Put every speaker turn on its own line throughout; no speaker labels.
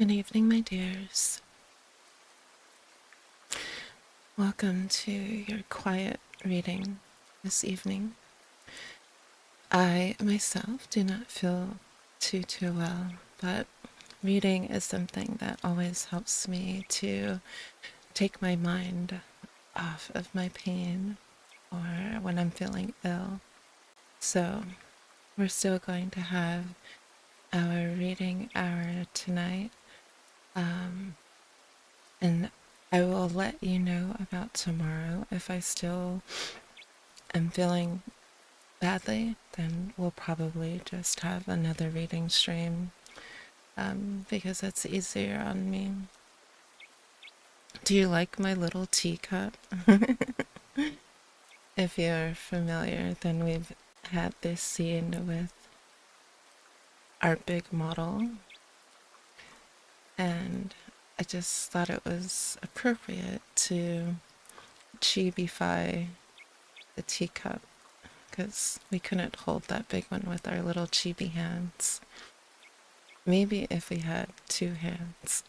Good evening, my dears. Welcome to your quiet reading this evening. I myself do not feel too well, but reading is something that always helps me to take my mind off of my pain or when I'm feeling ill. So we're still going to have our reading hour tonight. And I will let you know about tomorrow. If I still am feeling badly, then we'll probably just have another reading stream because it's easier on me. Do you like my little teacup? If you're familiar, then we've had this scene with our big model, and I just thought it was appropriate to chibify the teacup because we couldn't hold that big one with our little chibi hands. Maybe if we had two hands,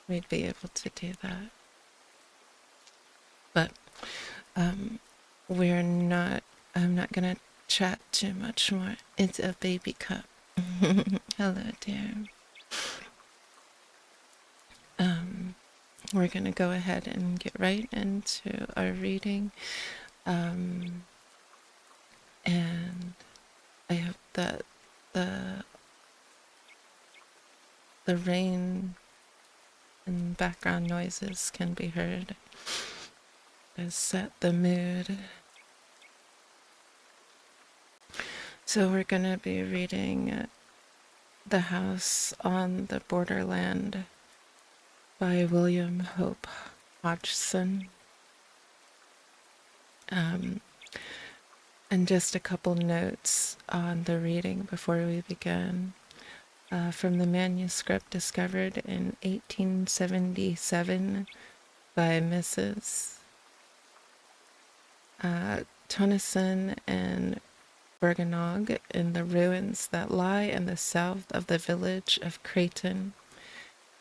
we'd be able to do that. But I'm not gonna chat too much more. It's a baby cup. Hello, dear. We're gonna go ahead and get right into our reading. And I hope that the rain and background noises can be heard to set the mood. So we're going to be reading The House on the Borderland by William Hope Hodgson. And just a couple notes on the reading before we begin. From the manuscript discovered in 1877 by Mrs. Tennyson and Bergenog in the ruins that lie in the south of the village of Creighton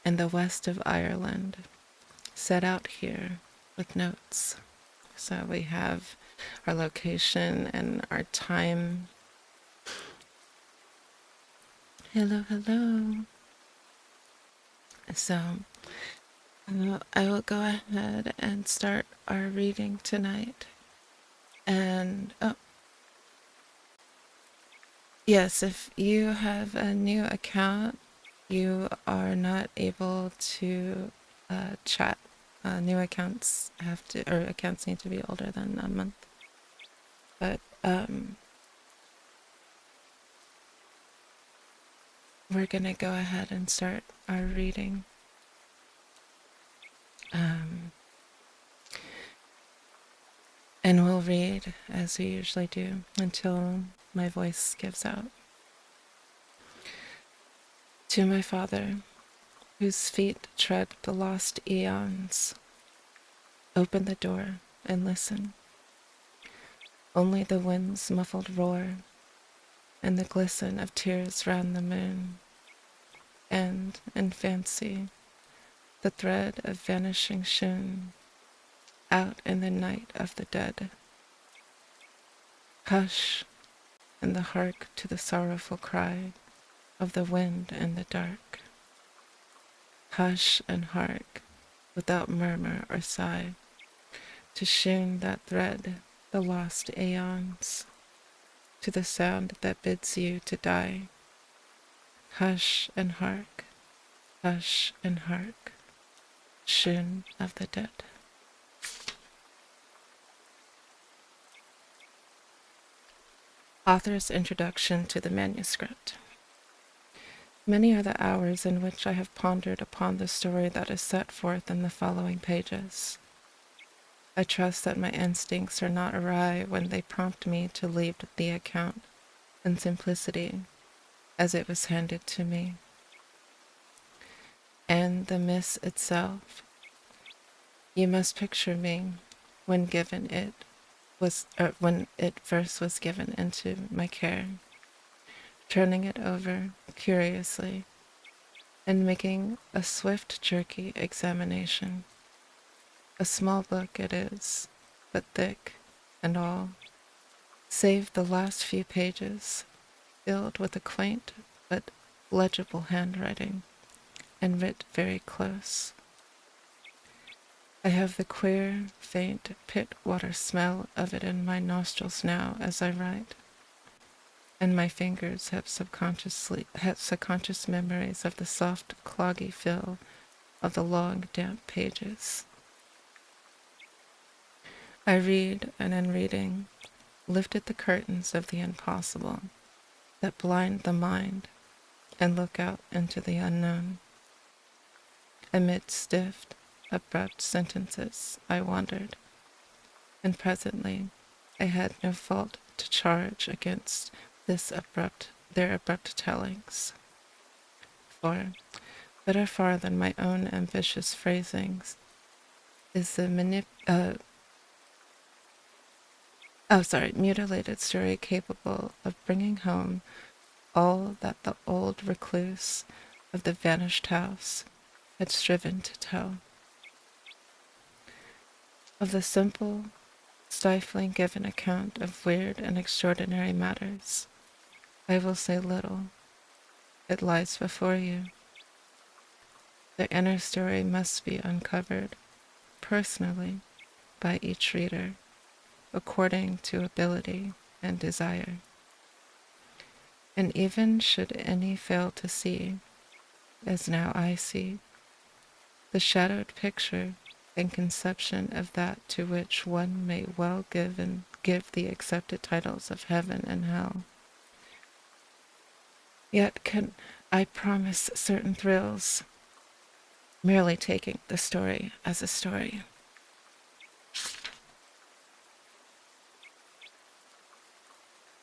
in the west of Ireland. Set out here with notes. So we have our location and our time. Hello, hello. So I will go ahead and start our reading tonight. And yes, if you have a new account, you are not able to chat. New accounts accounts need to be older than a month. But we're gonna go ahead and start our reading. And we'll read as we usually do until my voice gives out. To my father, whose feet tread the lost eons, open the door and listen. Only the wind's muffled roar and the glisten of tears round the moon, and, in fancy, the thread of vanishing shoon out in the night of the dead. Hush, and the hark to the sorrowful cry of the wind in the dark. Hush and hark, without murmur or sigh, to shoon that thread the lost aeons, to the sound that bids you to die. Hush and hark, shoon of the dead. Author's introduction to the manuscript. Many are the hours in which I have pondered upon the story that is set forth in the following pages. I trust that my instincts are not awry when they prompt me to leave the account in simplicity as it was handed to me. And the miss itself. You must picture me when it first was given into my care, turning it over curiously, and making a swift, jerky examination. A small book it is, but thick and all, save the last few pages, filled with a quaint but legible handwriting, and writ very close. I have the queer, faint pit water smell of it in my nostrils now as I write, and my fingers have subconscious memories of the soft, cloggy feel of the long, damp pages. I read, and in reading, lifted the curtains of the impossible that blind the mind and look out into the unknown. Amid stiff, abrupt sentences I wandered, and presently I had no fault to charge against their abrupt tellings. For, better far than my own ambitious phrasings, is the mutilated story capable of bringing home all that the old recluse of the vanished house had striven to tell. Of the simple, stifling given account of weird and extraordinary matters, I will say little. It lies before you. The inner story must be uncovered, personally, by each reader, according to ability and desire. And even should any fail to see, as now I see, the shadowed picture and conception of that to which one may well give the accepted titles of heaven and hell, yet can I promise certain thrills, merely taking the story as a story.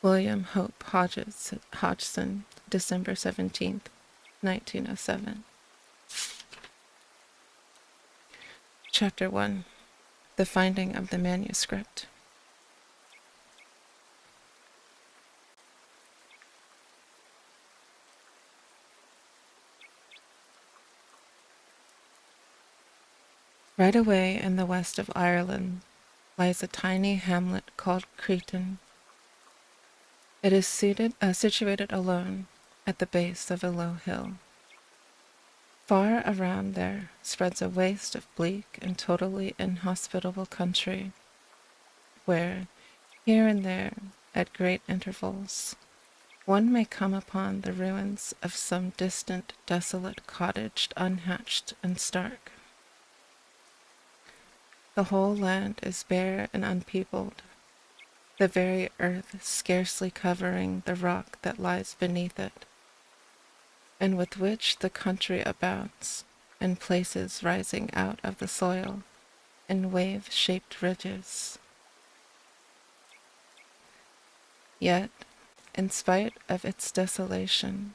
William Hope Hodgson, December 17th, 1907. Chapter 1. The Finding of the Manuscript. Right away in the west of Ireland lies a tiny hamlet called Cretan. It is situated alone at the base of a low hill. Far around there spreads a waste of bleak and totally inhospitable country, where, here and there, at great intervals, one may come upon the ruins of some distant, desolate cottage, unhatched and stark. The whole land is bare and unpeopled, the very earth scarcely covering the rock that lies beneath it, and with which the country abounds, in places rising out of the soil in wave-shaped ridges. Yet, in spite of its desolation,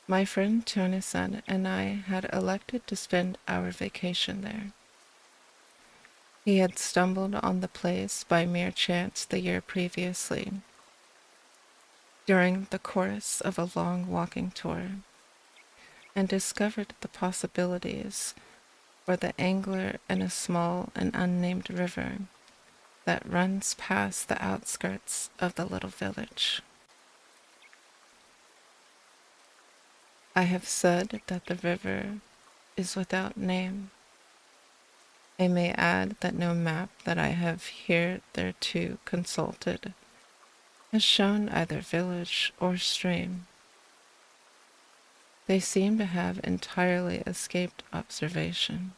my friend Tony-san and I had elected to spend our vacation there. He had stumbled on the place by mere chance the year previously, during the course of a long walking tour, and discovered the possibilities for the angler in a small and unnamed river that runs past the outskirts of the little village. I have said that the river is without name. I may add that no map that I have hitherto consulted has shown either village or stream. They seem to have entirely escaped observation.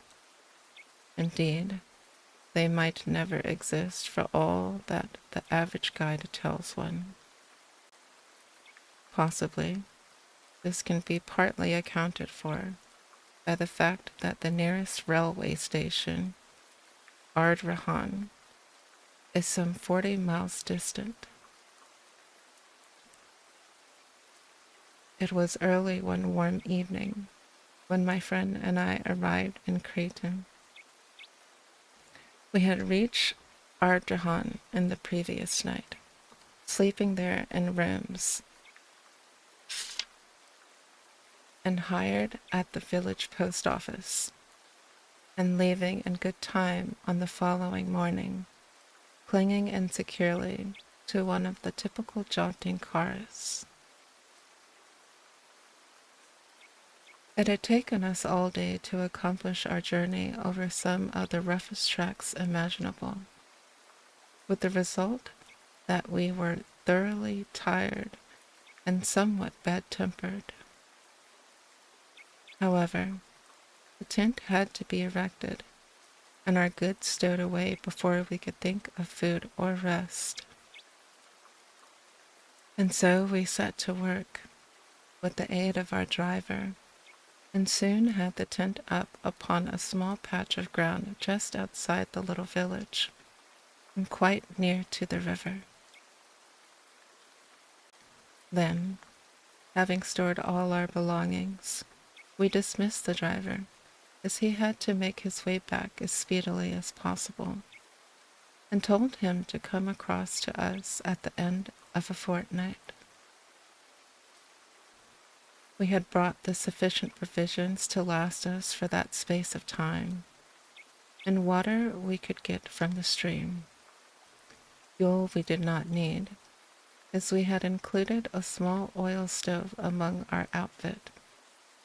Indeed, they might never exist for all that the average guide tells one. Possibly, this can be partly accounted for by the fact that the nearest railway station, Ardrahan, is some 40 miles distant. It was early one warm evening when my friend and I arrived in Cretan. We had reached Ardrahan in the previous night, sleeping there in rooms and hired at the village post office, and leaving in good time on the following morning, clinging insecurely to one of the typical jaunting cars. It had taken us all day to accomplish our journey over some of the roughest tracks imaginable, with the result that we were thoroughly tired and somewhat bad-tempered. However, the tent had to be erected and our goods stowed away before we could think of food or rest. And so we set to work, with the aid of our driver, and soon had the tent up upon a small patch of ground just outside the little village, and quite near to the river. Then, having stored all our belongings, we dismissed the driver, as he had to make his way back as speedily as possible, and told him to come across to us at the end of a fortnight. We had brought the sufficient provisions to last us for that space of time, and water we could get from the stream. Fuel we did not need, as we had included a small oil stove among our outfit,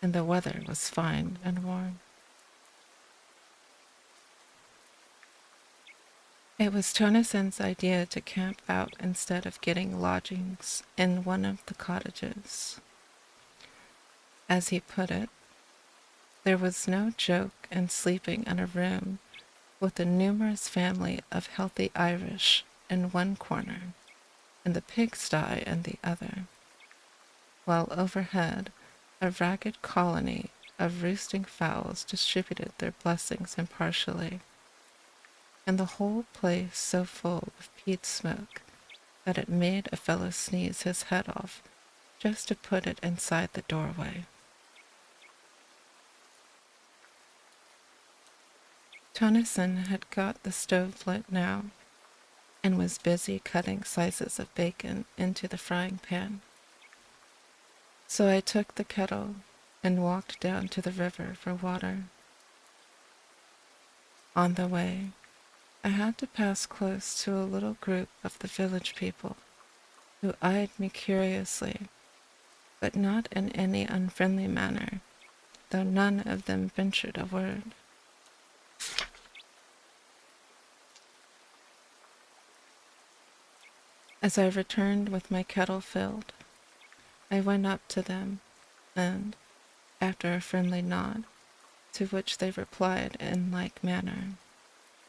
and the weather was fine and warm. It was Tonison's idea to camp out instead of getting lodgings in one of the cottages. As he put it, there was no joke in sleeping in a room with a numerous family of healthy Irish in one corner and the pigsty in the other, while overhead a ragged colony of roosting fowls distributed their blessings impartially, and the whole place so full of peat smoke that it made a fellow sneeze his head off just to put it inside the doorway. Tonison had got the stove lit now, and was busy cutting slices of bacon into the frying pan. So I took the kettle and walked down to the river for water. On the way, I had to pass close to a little group of the village people, who eyed me curiously, but not in any unfriendly manner, though none of them ventured a word. As I returned with my kettle filled, I went up to them, and, after a friendly nod, to which they replied in like manner,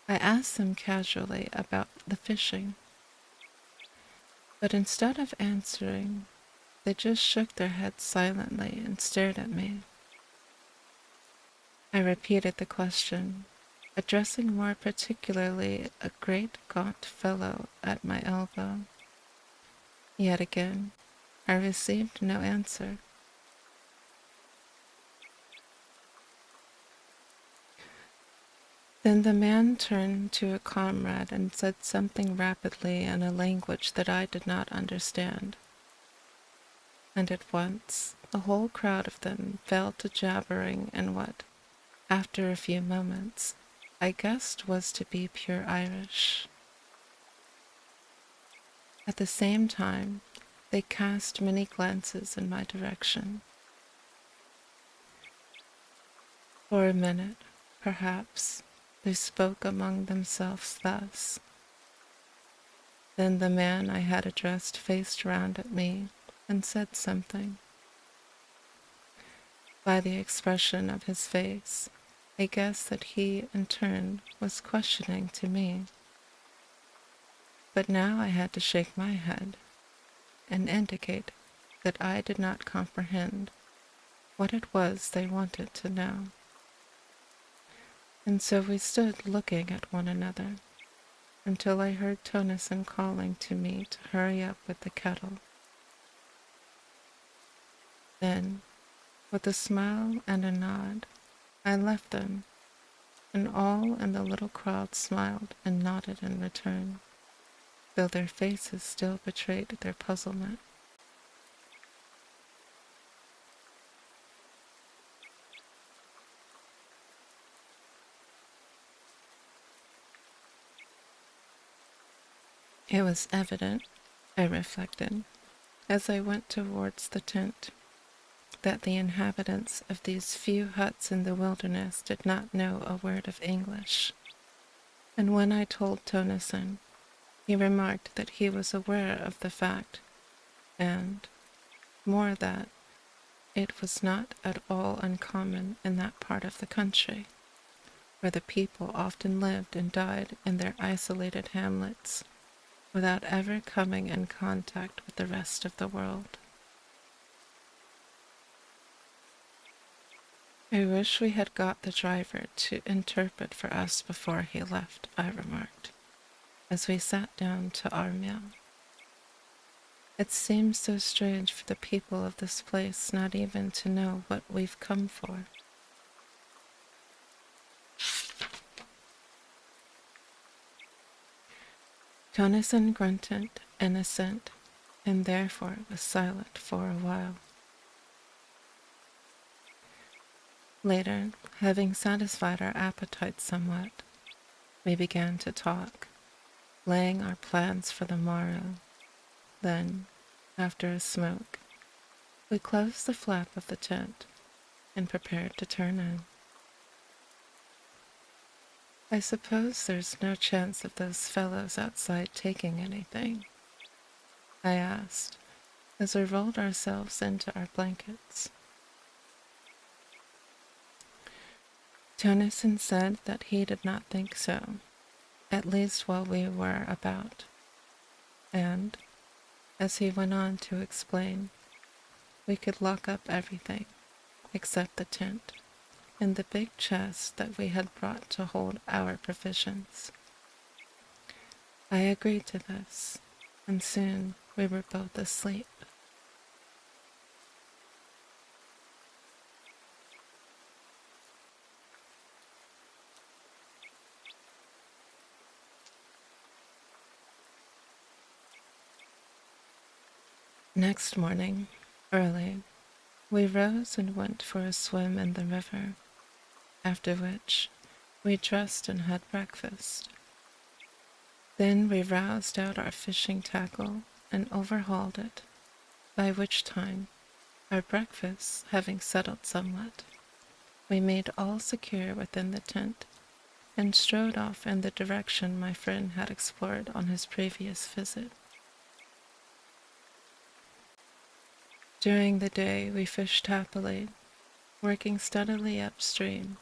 I asked them casually about the fishing. But instead of answering, they just shook their heads silently and stared at me. I repeated the question, addressing more particularly a great gaunt fellow at my elbow. Yet again, I received no answer. Then the man turned to a comrade and said something rapidly in a language that I did not understand. And at once the whole crowd of them fell to jabbering in what, after a few moments, I guessed was to be pure Irish. At the same time, they cast many glances in my direction. For a minute, perhaps, they spoke among themselves thus. Then the man I had addressed faced round at me and said something. By the expression of his face, I guessed that he, in turn, was questioning to me. But now I had to shake my head and indicate that I did not comprehend what it was they wanted to know. And so we stood looking at one another until I heard Tonison calling to me to hurry up with the kettle. Then, with a smile and a nod, I left them, and all in the little crowd smiled and nodded in return, though their faces still betrayed their puzzlement. It was evident, I reflected, as I went towards the tent, that the inhabitants of these few huts in the wilderness did not know a word of English. And when I told Tonison, he remarked that he was aware of the fact, and, more, that it was not at all uncommon in that part of the country, where the people often lived and died in their isolated hamlets, without ever coming in contact with the rest of the world. I wish we had got the driver to interpret for us before he left, I remarked, as we sat down to our meal. It seems so strange for the people of this place not even to know what we've come for. Tonison grunted in assent, and therefore was silent for a while. Later, having satisfied our appetites somewhat, we began to talk, laying our plans for the morrow. Then, after a smoke, we closed the flap of the tent and prepared to turn in. I suppose there's no chance of those fellows outside taking anything? I asked, as we rolled ourselves into our blankets. Tonison said that he did not think so, at least while we were about, and, as he went on to explain, we could lock up everything, except the tent, and the big chest that we had brought to hold our provisions. I agreed to this, and soon we were both asleep. Next morning, early, we rose and went for a swim in the river, after which we dressed and had breakfast. Then we roused out our fishing tackle and overhauled it, by which time, our breakfast having settled somewhat, we made all secure within the tent and strode off in the direction my friend had explored on his previous visit. During the day we fished happily, working steadily upstream,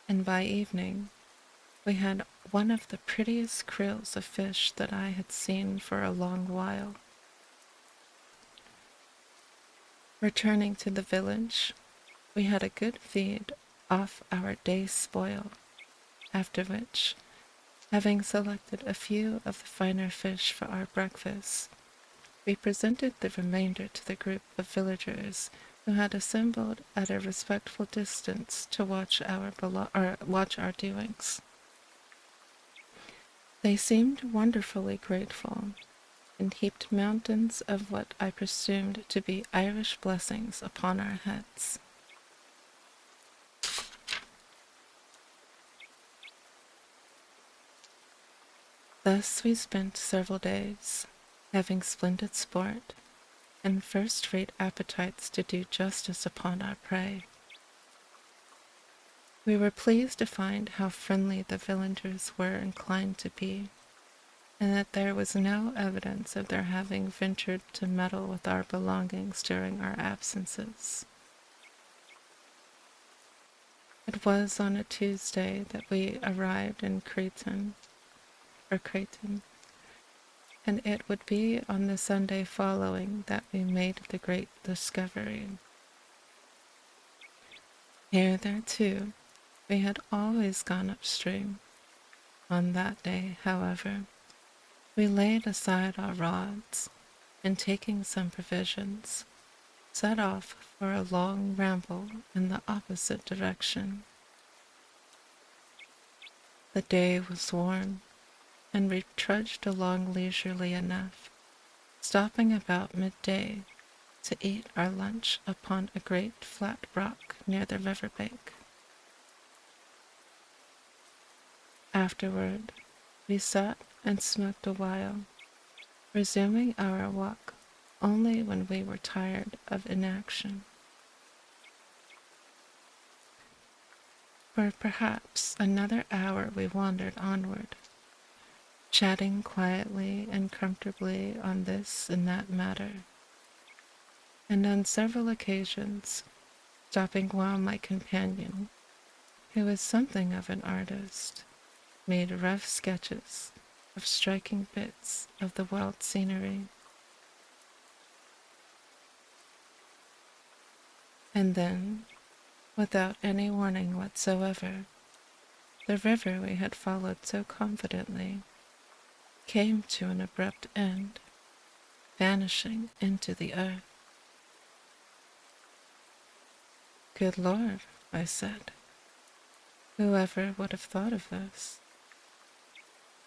and by evening we had one of the prettiest creels of fish that I had seen for a long while. Returning to the village, we had a good feed off our day's spoil, after which, having selected a few of the finer fish for our breakfast, we presented the remainder to the group of villagers who had assembled at a respectful distance to watch our doings. They seemed wonderfully grateful, and heaped mountains of what I presumed to be Irish blessings upon our heads. Thus we spent several days, having splendid sport, and first-rate appetites to do justice upon our prey. We were pleased to find how friendly the villagers were inclined to be, and that there was no evidence of their having ventured to meddle with our belongings during our absences. It was on a Tuesday that we arrived in Creighton, and it would be on the Sunday following that we made the great discovery. Hitherto, we had always gone upstream. On that day, however, we laid aside our rods, and taking some provisions, set off for a long ramble in the opposite direction. The day was warm, and we trudged along leisurely enough, stopping about midday to eat our lunch upon a great flat rock near the river bank. Afterward, we sat and smoked a while, resuming our walk only when we were tired of inaction. For perhaps another hour we wandered onward, chatting quietly and comfortably on this and that matter, and on several occasions stopping while my companion, who was something of an artist, made rough sketches of striking bits of the wild scenery. And then, without any warning whatsoever, the river we had followed so confidently came to an abrupt end, vanishing into the earth. "Good Lord," I said, "whoever would have thought of this?"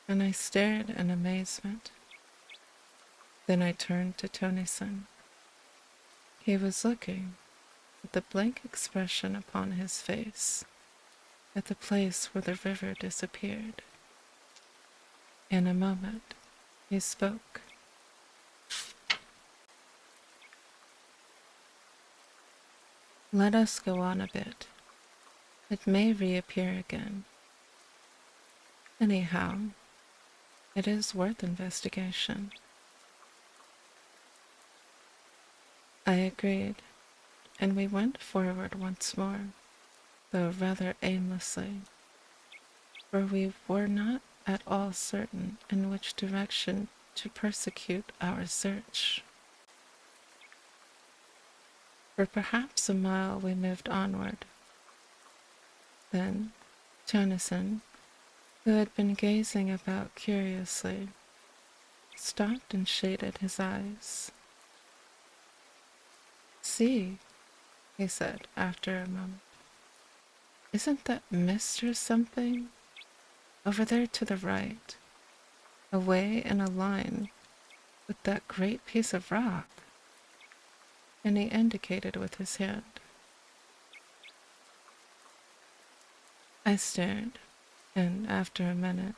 And I stared in amazement. Then I turned to Tonison. He was looking, with the blank expression upon his face, at the place where the river disappeared. In a moment, he spoke. "Let us go on a bit. It may reappear again. Anyhow, it is worth investigation." I agreed, and we went forward once more, though rather aimlessly, for we were not at all certain in which direction to prosecute our search. For perhaps a mile we moved onward. Then Tennyson, who had been gazing about curiously, stopped and shaded his eyes. "See," he said after a moment. "Isn't that mist or something? Over there to the right, away in a line with that great piece of rock." And he indicated with his hand. I stared, and after a minute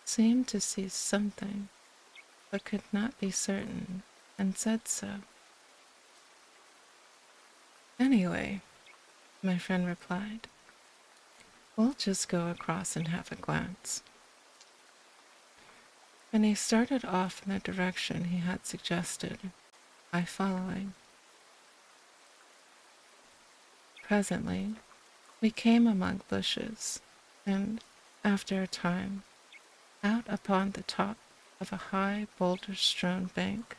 seemed to see something, but could not be certain, and said so. "Anyway," my friend replied, "we'll just go across and have a glance." And he started off in the direction he had suggested, I following. Presently, we came among bushes, and, after a time, out upon the top of a high boulder-strewn bank,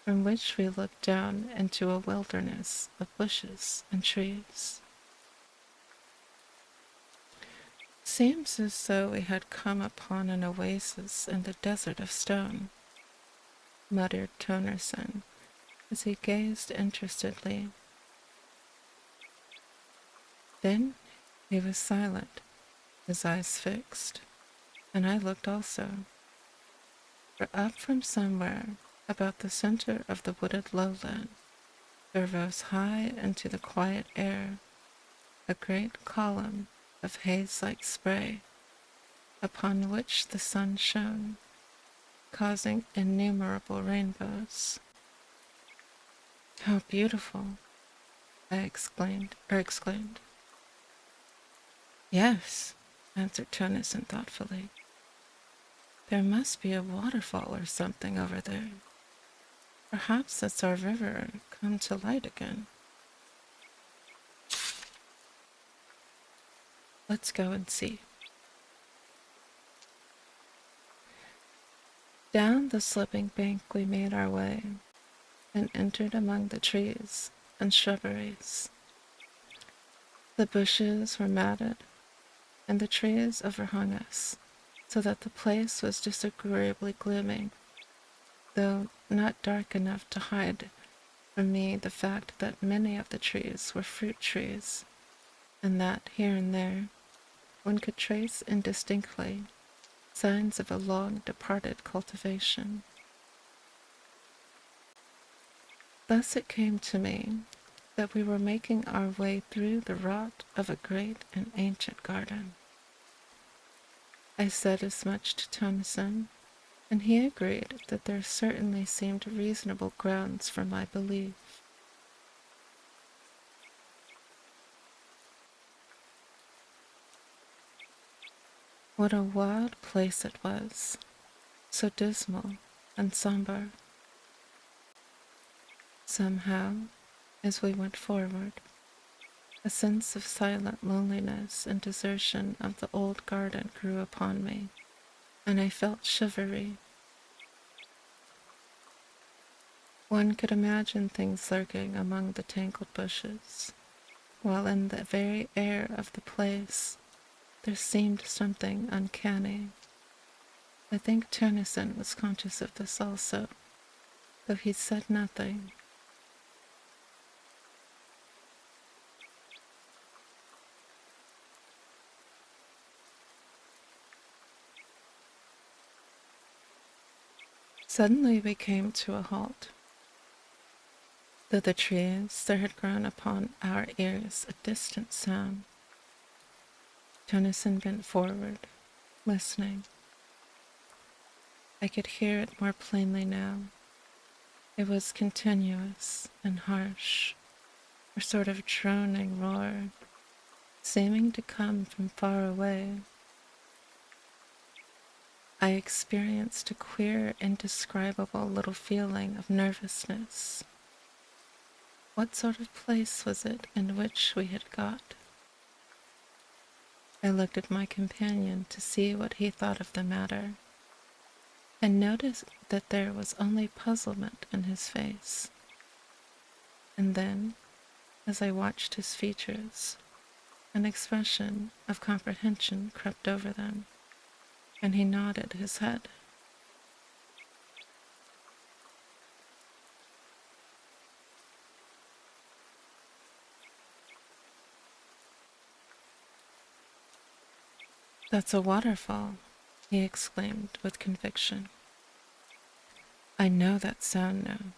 from which we looked down into a wilderness of bushes and trees. "Seems as though we had come upon an oasis in the desert of stone," muttered Tonerson as he gazed interestedly. Then he was silent, his eyes fixed, and I looked also. For up from somewhere about the center of the wooded lowland there rose high into the quiet air a great column of haze-like spray, upon which the sun shone, causing innumerable rainbows. "How beautiful!" I exclaimed. "Yes," answered Tennyson thoughtfully. "There must be a waterfall or something over there. Perhaps it's our river come to light again. Let's go and see." Down the sloping bank we made our way, and entered among the trees and shrubberies. The bushes were matted, and the trees overhung us, so that the place was disagreeably gloomy, though not dark enough to hide from me the fact that many of the trees were fruit trees, and that here and there one could trace indistinctly signs of a long-departed cultivation. Thus it came to me that we were making our way through the rot of a great and ancient garden. I said as much to Tennyson, and he agreed that there certainly seemed reasonable grounds for my belief. What a wild place it was, so dismal and somber. Somehow, as we went forward, a sense of silent loneliness and desertion of the old garden grew upon me, and I felt shivery. One could imagine things lurking among the tangled bushes, while in the very air of the place there seemed something uncanny. I think Tennyson was conscious of this also, though he said nothing. Suddenly we came to a halt. Through the trees there had grown upon our ears a distant sound. Tennyson bent forward, listening. I could hear it more plainly now. It was continuous and harsh, a sort of droning roar, seeming to come from far away. I experienced a queer, indescribable little feeling of nervousness. What sort of place was it in which we had got? I looked at my companion to see what he thought of the matter, and noticed that there was only puzzlement in his face. And then, as I watched his features, an expression of comprehension crept over them, and he nodded his head. "That's a waterfall," he exclaimed with conviction. "I know that sound now."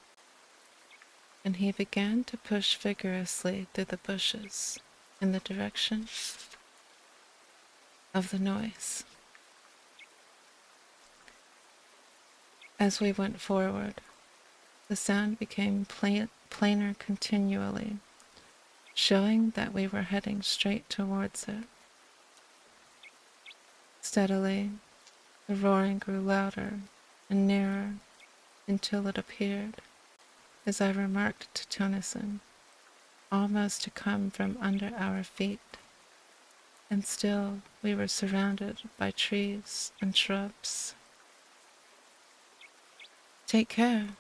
And he began to push vigorously through the bushes in the direction of the noise. As we went forward, the sound became plainer continually, showing that we were heading straight towards it. Steadily, the roaring grew louder and nearer until it appeared, as I remarked to Tennyson, almost to come from under our feet, and still we were surrounded by trees and shrubs. "Take care,"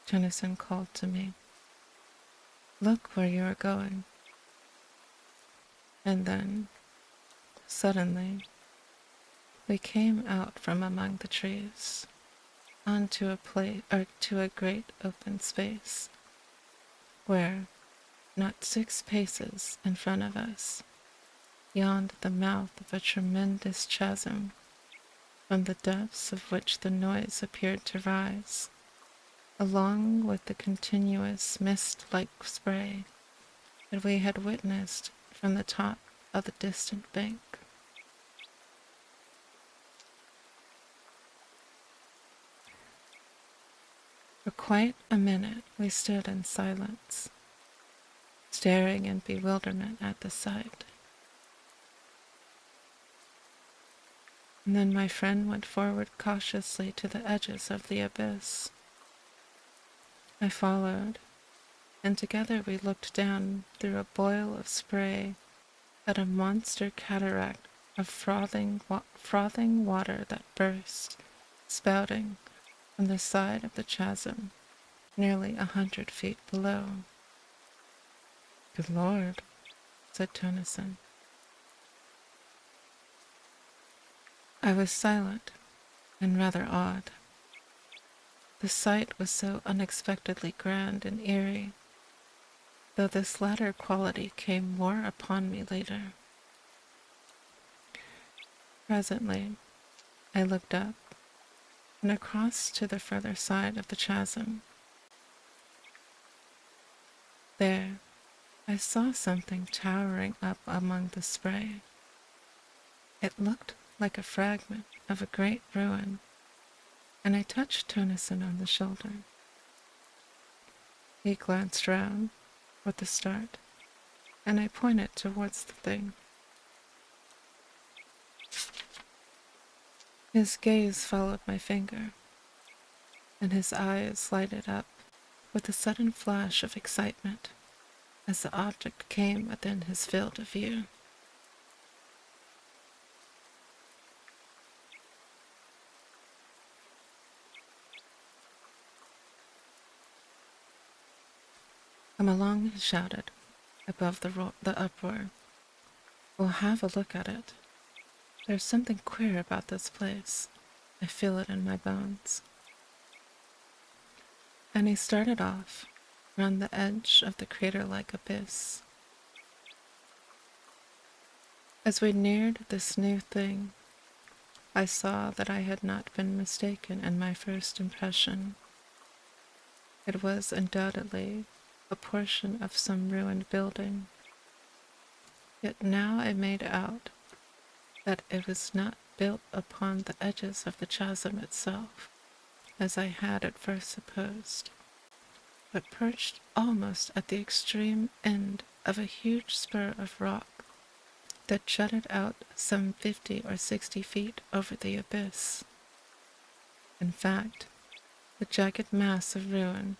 Tennyson called to me. "Look where you are going." And then, suddenly, we came out from among the trees onto to a great open space, where, not 6 paces in front of us, yawned the mouth of a tremendous chasm, from the depths of which the noise appeared to rise, along with the continuous mist-like spray that we had witnessed from the top of the distant bank. For quite a minute we stood in silence, staring in bewilderment at the sight. And then my friend went forward cautiously to the edges of the abyss. I followed, and together we looked down through a boil of spray at a monster cataract of frothing water that burst, spouting, from the side of the chasm, nearly 100 feet below. "Good Lord," said Tennyson. I was silent and rather awed. The sight was so unexpectedly grand and eerie, though this latter quality came more upon me later. Presently, I looked up and across to the further side of the chasm. There, I saw something towering up among the spray. It looked like a fragment of a great ruin, and I touched Tennyson on the shoulder. He glanced round with a start, and I pointed towards the thing. His gaze followed my finger, and his eyes lighted up with a sudden flash of excitement as the object came within his field of view. "Come along," he shouted, above the uproar. "We'll have a look at it. There's something queer about this place. I feel it in my bones." And he started off round the edge of the crater-like abyss. As we neared this new thing, I saw that I had not been mistaken in my first impression. It was undoubtedly a portion of some ruined building. Yet now I made out that it was not built upon the edges of the chasm itself, as I had at first supposed, but perched almost at the extreme end of a huge spur of rock that jutted out some 50 or 60 feet over the abyss. In fact, the jagged mass of ruin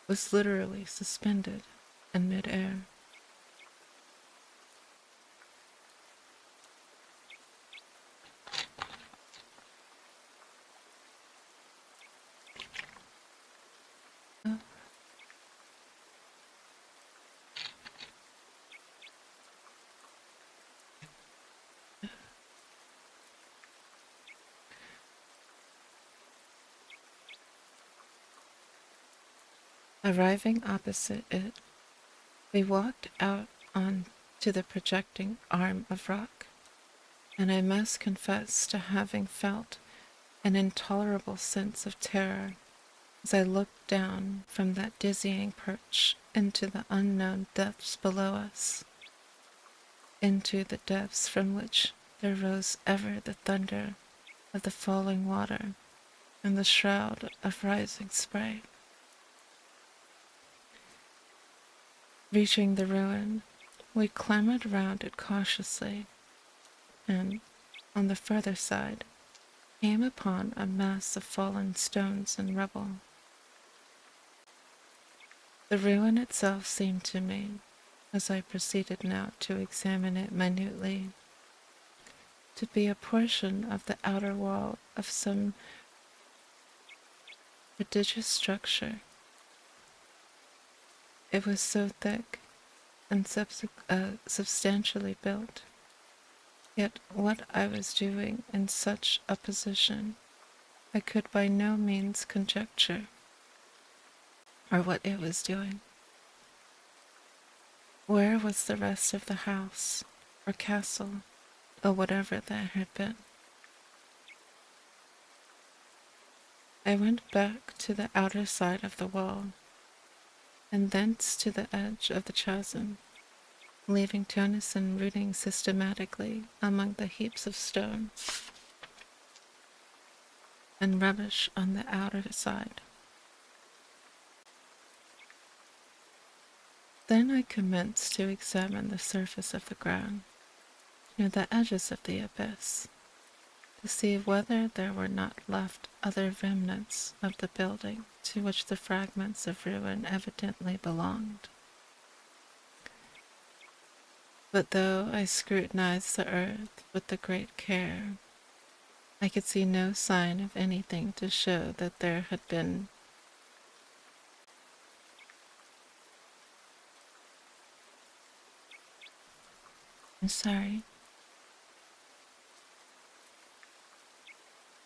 was literally suspended in mid-air. Arriving opposite it, we walked out on to the projecting arm of rock, and I must confess to having felt an intolerable sense of terror as I looked down from that dizzying perch into the unknown depths below us, into the depths from which there rose ever the thunder of the falling water and the shroud of rising spray. Reaching the ruin, we clambered round it cautiously, and, on the further side, came upon a mass of fallen stones and rubble. The ruin itself seemed to me, as I proceeded now to examine it minutely, to be a portion of the outer wall of some prodigious structure. It was so thick and substantially built, yet what I was doing in such a position I could by no means conjecture, or what it was doing. Where was the rest of the house, or castle, or whatever that had been? I went back to the outer side of the wall, and thence to the edge of the chasm, leaving Tennyson rooting systematically among the heaps of stone and rubbish on the outer side. Then I commenced to examine the surface of the ground, near the edges of the abyss, to see whether there were not left other remnants of the building to which the fragments of ruin evidently belonged. But though I scrutinized the earth with the great care, I could see no sign of anything to show that there had been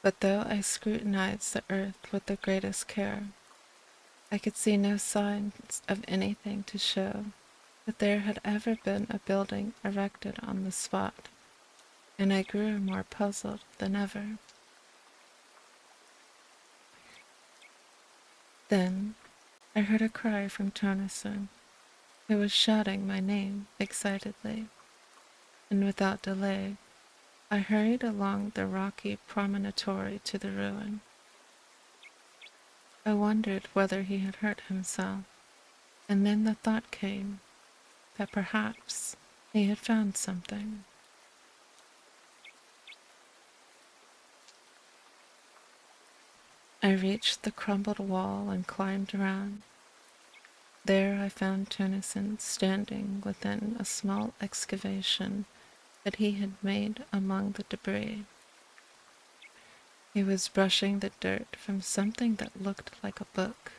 But though I scrutinized the earth with the greatest care, I could see no signs of anything to show that there had ever been a building erected on the spot, and I grew more puzzled than ever. Then I heard a cry from Tennyson, who was shouting my name excitedly, and without delay I hurried along the rocky promontory to the ruin. I wondered whether he had hurt himself, and then the thought came that perhaps he had found something. I reached the crumbled wall and climbed around. There I found Tennyson standing within a small excavation that he had made among the debris. He was brushing the dirt from something that looked like a book,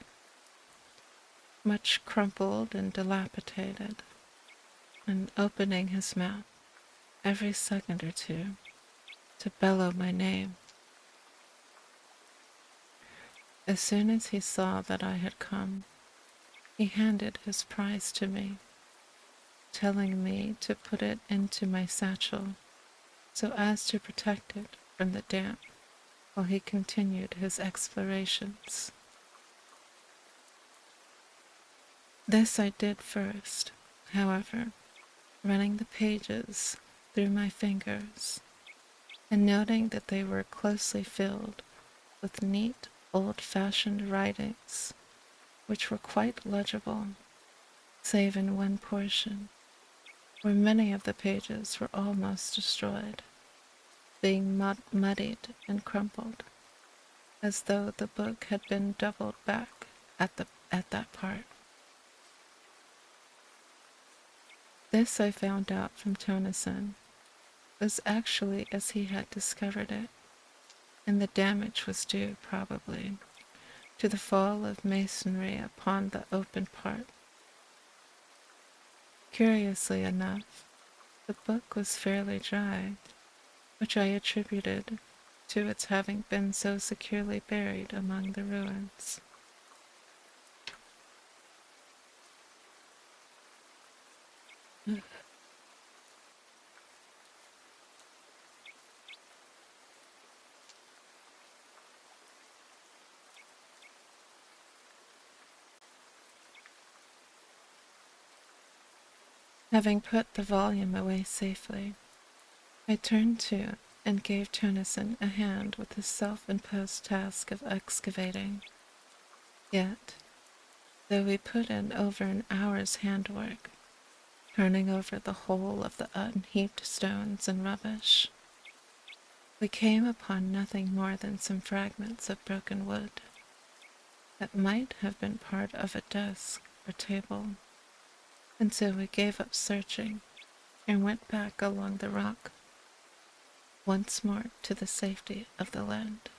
much crumpled and dilapidated, and opening his mouth every second or two to bellow my name. As soon as he saw that I had come, he handed his prize to me, telling me to put it into my satchel so as to protect it from the damp while he continued his explorations. This I did first, however, running the pages through my fingers and noting that they were closely filled with neat, old-fashioned writings, which were quite legible, save in one portion, where many of the pages were almost destroyed, being muddied and crumpled, as though the book had been doubled back at that part. This I found out from Tennyson was actually as he had discovered it, and the damage was due, probably, to the fall of masonry upon the open part. Curiously enough, the book was fairly dry, which I attributed to its having been so securely buried among the ruins. Having put the volume away safely, I turned to and gave Tennyson a hand with his self-imposed task of excavating. Yet, though we put in over an hour's handwork, turning over the whole of the unheaped stones and rubbish, we came upon nothing more than some fragments of broken wood that might have been part of a desk or table, and so we gave up searching and went back along the rock, once more to the safety of the land.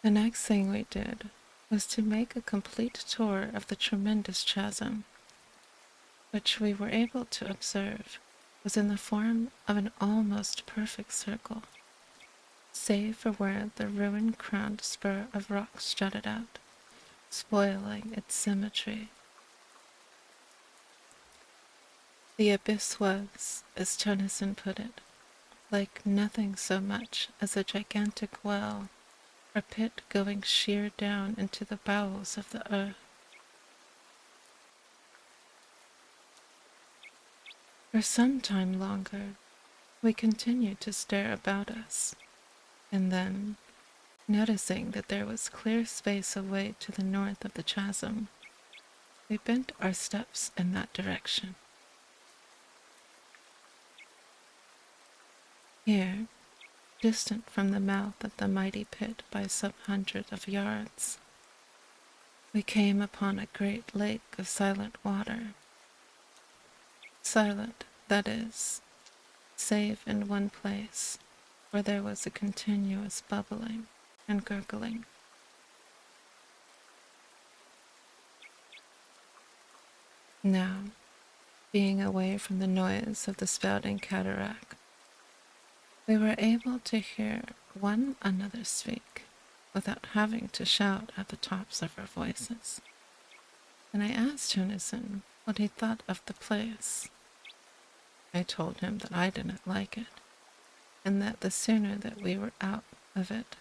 The next thing we did was to make a complete tour of the tremendous chasm, which we were able to observe was in the form of an almost perfect circle, save for where the ruin-crowned spur of rock jutted out, spoiling its symmetry. The abyss was, as Tennyson put it, like nothing so much as a gigantic well or pit going sheer down into the bowels of the earth. For some time longer, we continued to stare about us, and then, noticing that there was clear space away to the north of the chasm, we bent our steps in that direction. Here, distant from the mouth of the mighty pit by some hundred of yards, we came upon a great lake of silent water. Silent, that is, save in one place, where there was a continuous bubbling and gurgling. Now, being away from the noise of the spouting cataract, we were able to hear one another speak without having to shout at the tops of our voices, and I asked Tennyson what he thought of the place. I told him that I didn't like it, and that the sooner that we were out of it,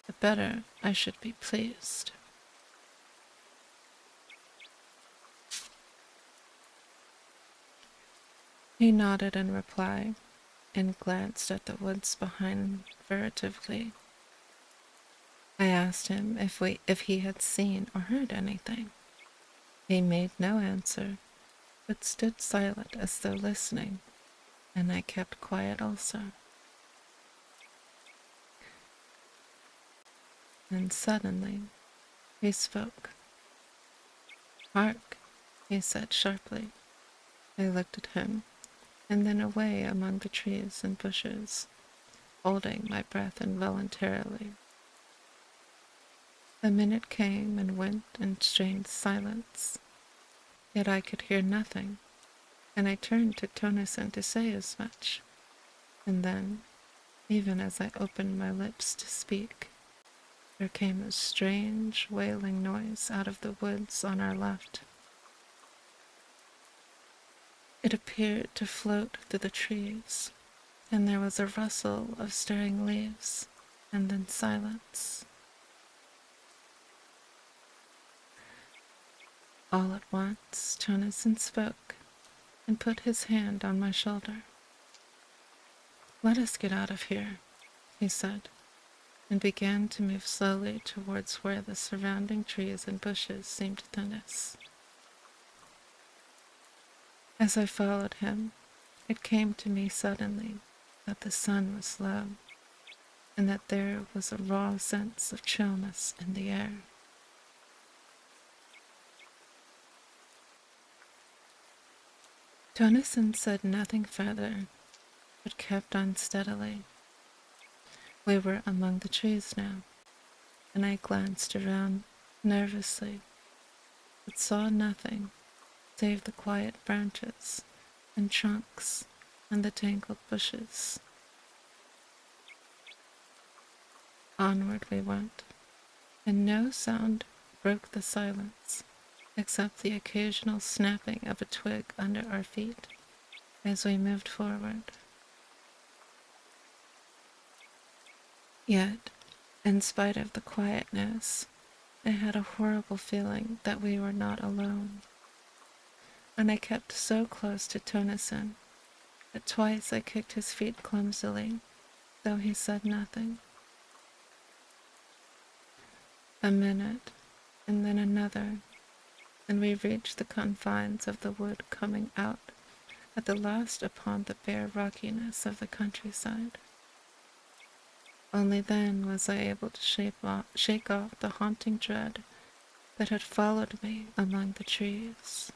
the better I should be pleased. He nodded in reply and glanced at the woods behind furtively. I asked him if he had seen or heard anything. He made no answer, but stood silent as though listening, and I kept quiet also. And suddenly he spoke. "Hark," he said sharply. I looked at him, and then away among the trees and bushes, holding my breath involuntarily. A minute came and went in strained silence, yet I could hear nothing, and I turned to Tonison to say as much. And then, even as I opened my lips to speak, there came a strange wailing noise out of the woods on our left. It appeared to float through the trees, and there was a rustle of stirring leaves, and then silence. All at once, Tennyson spoke and put his hand on my shoulder. "Let us get out of here," he said, and began to move slowly towards where the surrounding trees and bushes seemed thinnest. As I followed him, it came to me suddenly that the sun was low, and that there was a raw sense of chillness in the air. Tennyson said nothing further, but kept on steadily. We were among the trees now, and I glanced around nervously, but saw nothing save the quiet branches and trunks and the tangled bushes. Onward we went, and no sound broke the silence except the occasional snapping of a twig under our feet as we moved forward. Yet, in spite of the quietness, I had a horrible feeling that we were not alone, and I kept so close to Tennyson that twice I kicked his feet clumsily, though he said nothing. A minute, and then another, and we reached the confines of the wood, coming out at the last upon the bare rockiness of the countryside. Only then was I able to shake off the haunting dread that had followed me among the trees.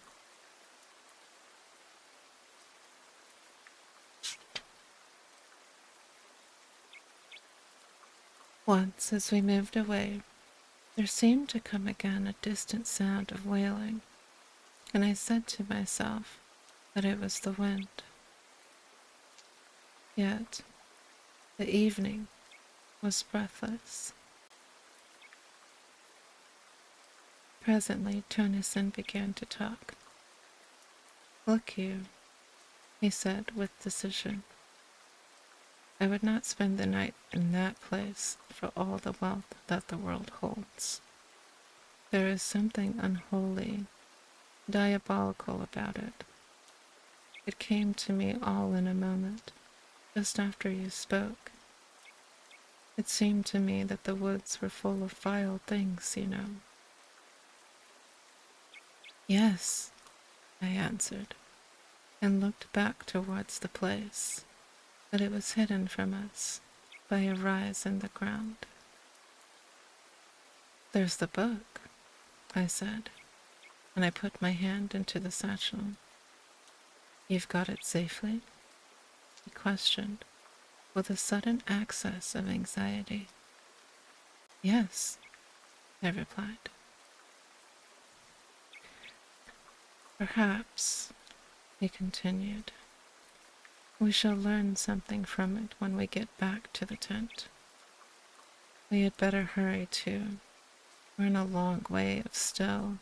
Once, as we moved away, there seemed to come again a distant sound of wailing, and I said to myself that it was the wind. Yet the evening was breathless. Presently Tennyson began to talk. "Look you," he said with decision, "I would not spend the night in that place for all the wealth that the world holds. There is something unholy, diabolical about it. It came to me all in a moment, just after you spoke. It seemed to me that the woods were full of vile things, you know." "Yes," I answered, and looked back towards the place, but it was hidden from us by a rise in the ground. "There's the book," I said, and I put my hand into the satchel. "You've got it safely?" he questioned, with a sudden access of anxiety. "Yes," I replied. "Perhaps," he continued, "we shall learn something from it when we get back to the tent. We had better hurry, too. We're in a long way of Still,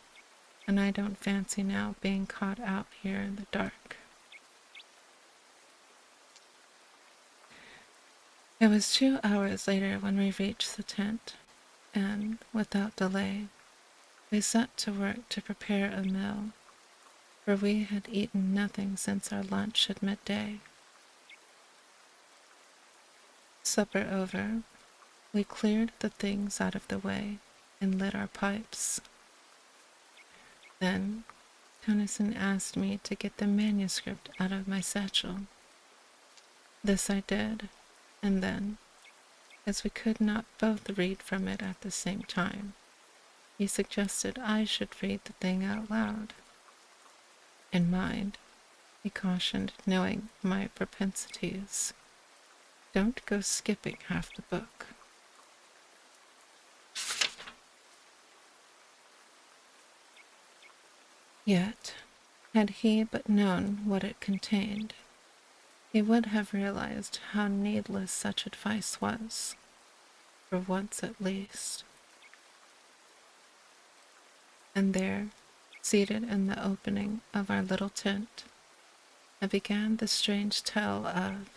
and I don't fancy now being caught out here in the dark." It was 2 hours later when we reached the tent, and, without delay, we set to work to prepare a meal. for we had eaten nothing since our lunch at midday. Supper over, we cleared the things out of the way and lit our pipes. Then Tennyson asked me to get the manuscript out of my satchel. This I did, and then, as we could not both read from it at the same time, he suggested I should read the thing out loud. In mind, he cautioned, knowing my propensities, don't go skipping half the book. Yet, had he but known what it contained, he would have realized how needless such advice was, for once at least. And there, seated in the opening of our little tent, I began the strange tale of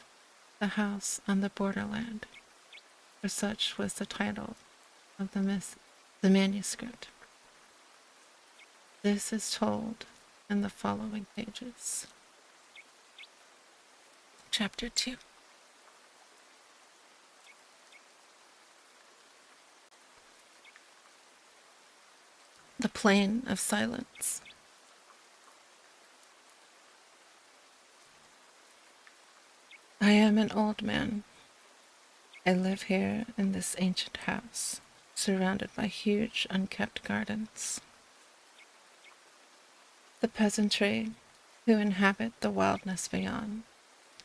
The House on the Borderland, for such was the title of the manuscript. This is told in the following pages. Chapter 2. The Plain of Silence. I am an old man. I live here in this ancient house, surrounded by huge, unkept gardens. The peasantry, who inhabit the wildness beyond,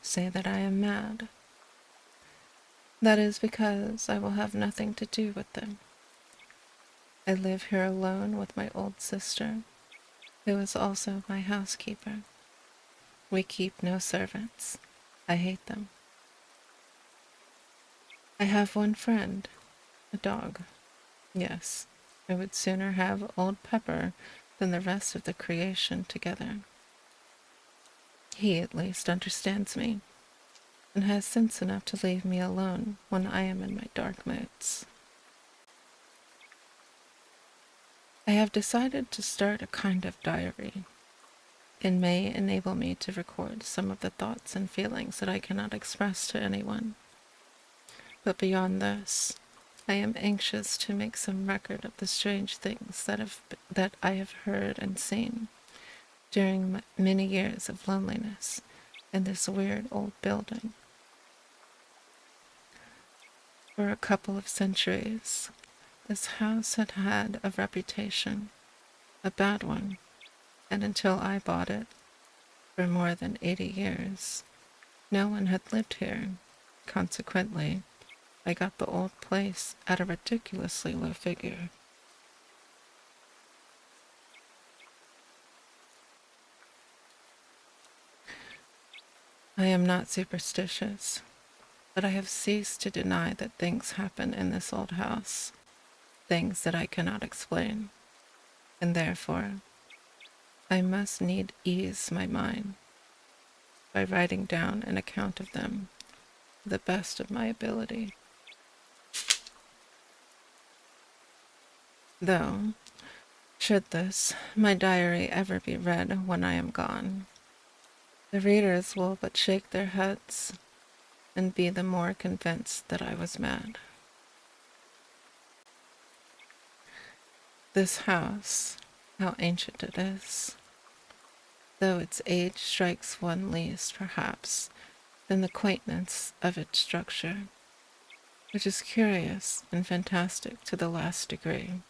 say that I am mad. That is because I will have nothing to do with them. I live here alone with my old sister, who is also my housekeeper. We keep no servants. I hate them. I have one friend, a dog. Yes, I would sooner have old Pepper than the rest of the creation together. He at least understands me, and has sense enough to leave me alone when I am in my dark moods. I have decided to start a kind of diary. It may enable me to record some of the thoughts and feelings that I cannot express to anyone. But beyond this, I am anxious to make some record of the strange things that I have heard and seen during many years of loneliness in this weird old building. For a couple of centuries, this house had had a reputation, a bad one, and until I bought it, for more than 80 years, no one had lived here. Consequently, I got the old place at a ridiculously low figure. I am not superstitious, but I have ceased to deny that things happen in this old house, things that I cannot explain, and therefore I must need ease my mind by writing down an account of them to the best of my ability. Though, should this, my diary, ever be read when I am gone, the readers will but shake their heads and be the more convinced that I was mad. This house, how ancient it is, though its age strikes one least, perhaps, than the quaintness of its structure, which is curious and fantastic to the last degree.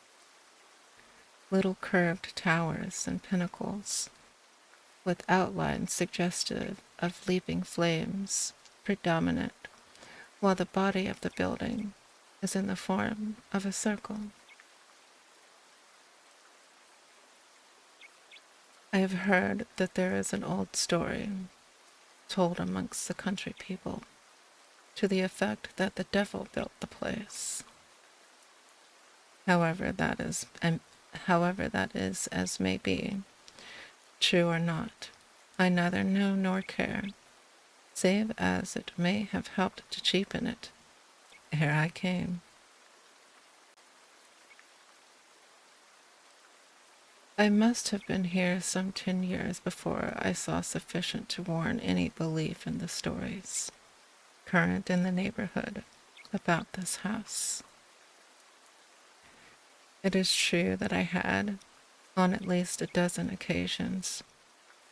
Little curved towers and pinnacles, with outlines suggestive of leaping flames, predominant, while the body of the building is in the form of a circle. I have heard that there is an old story told amongst the country people to the effect that the devil built the place. However that is as may be, true or not, I neither know nor care, save as it may have helped to cheapen it ere I came. I must have been here some 10 years before I saw sufficient to warrant any belief in the stories current in the neighborhood about this house. It is true that I had, on at least a dozen occasions,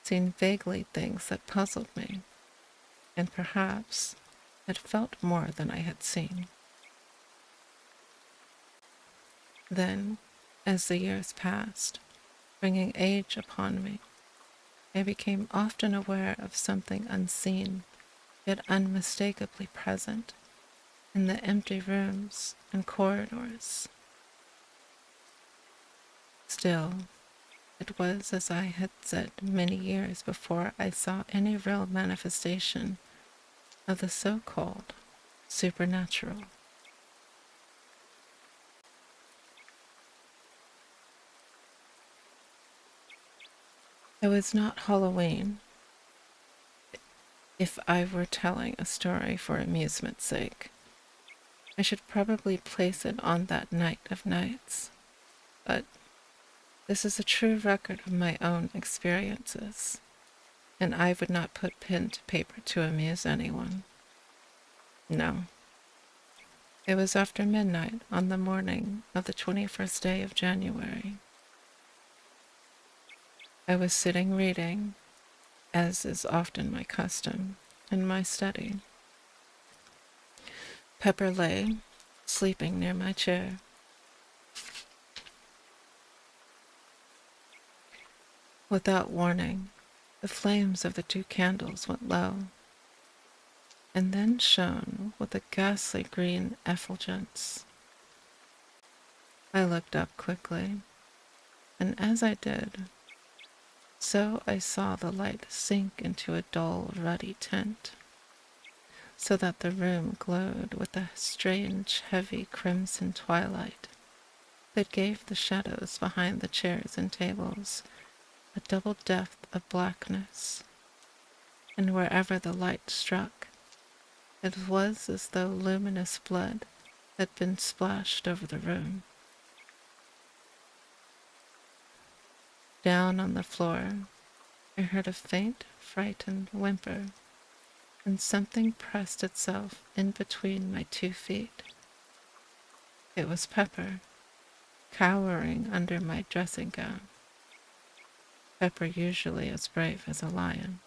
seen vaguely things that puzzled me, and perhaps had felt more than I had seen. Then, as the years passed, bringing age upon me, I became often aware of something unseen, yet unmistakably present, in the empty rooms and corridors. Still, it was as I had said many years before I saw any real manifestation of the so-called supernatural. It was not Halloween. If I were telling a story for amusement's sake, I should probably place it on that night of nights. But this is a true record of my own experiences, and I would not put pen to paper to amuse anyone. No. It was after midnight on the morning of the 21st day of January. I was sitting reading, as is often my custom, in my study. Pepper lay, sleeping near my chair. Without warning, the flames of the 2 candles went low, and then shone with a ghastly green effulgence. I looked up quickly, and as I did, so I saw the light sink into a dull, ruddy tint, so that the room glowed with a strange, heavy crimson twilight that gave the shadows behind the chairs and tables a double depth of blackness, and wherever the light struck, it was as though luminous blood had been splashed over the room. Down on the floor, I heard a faint, frightened whimper, and something pressed itself in between my 2 feet. It was Pepper, cowering under my dressing gown. Pepper usually as brave as a lion.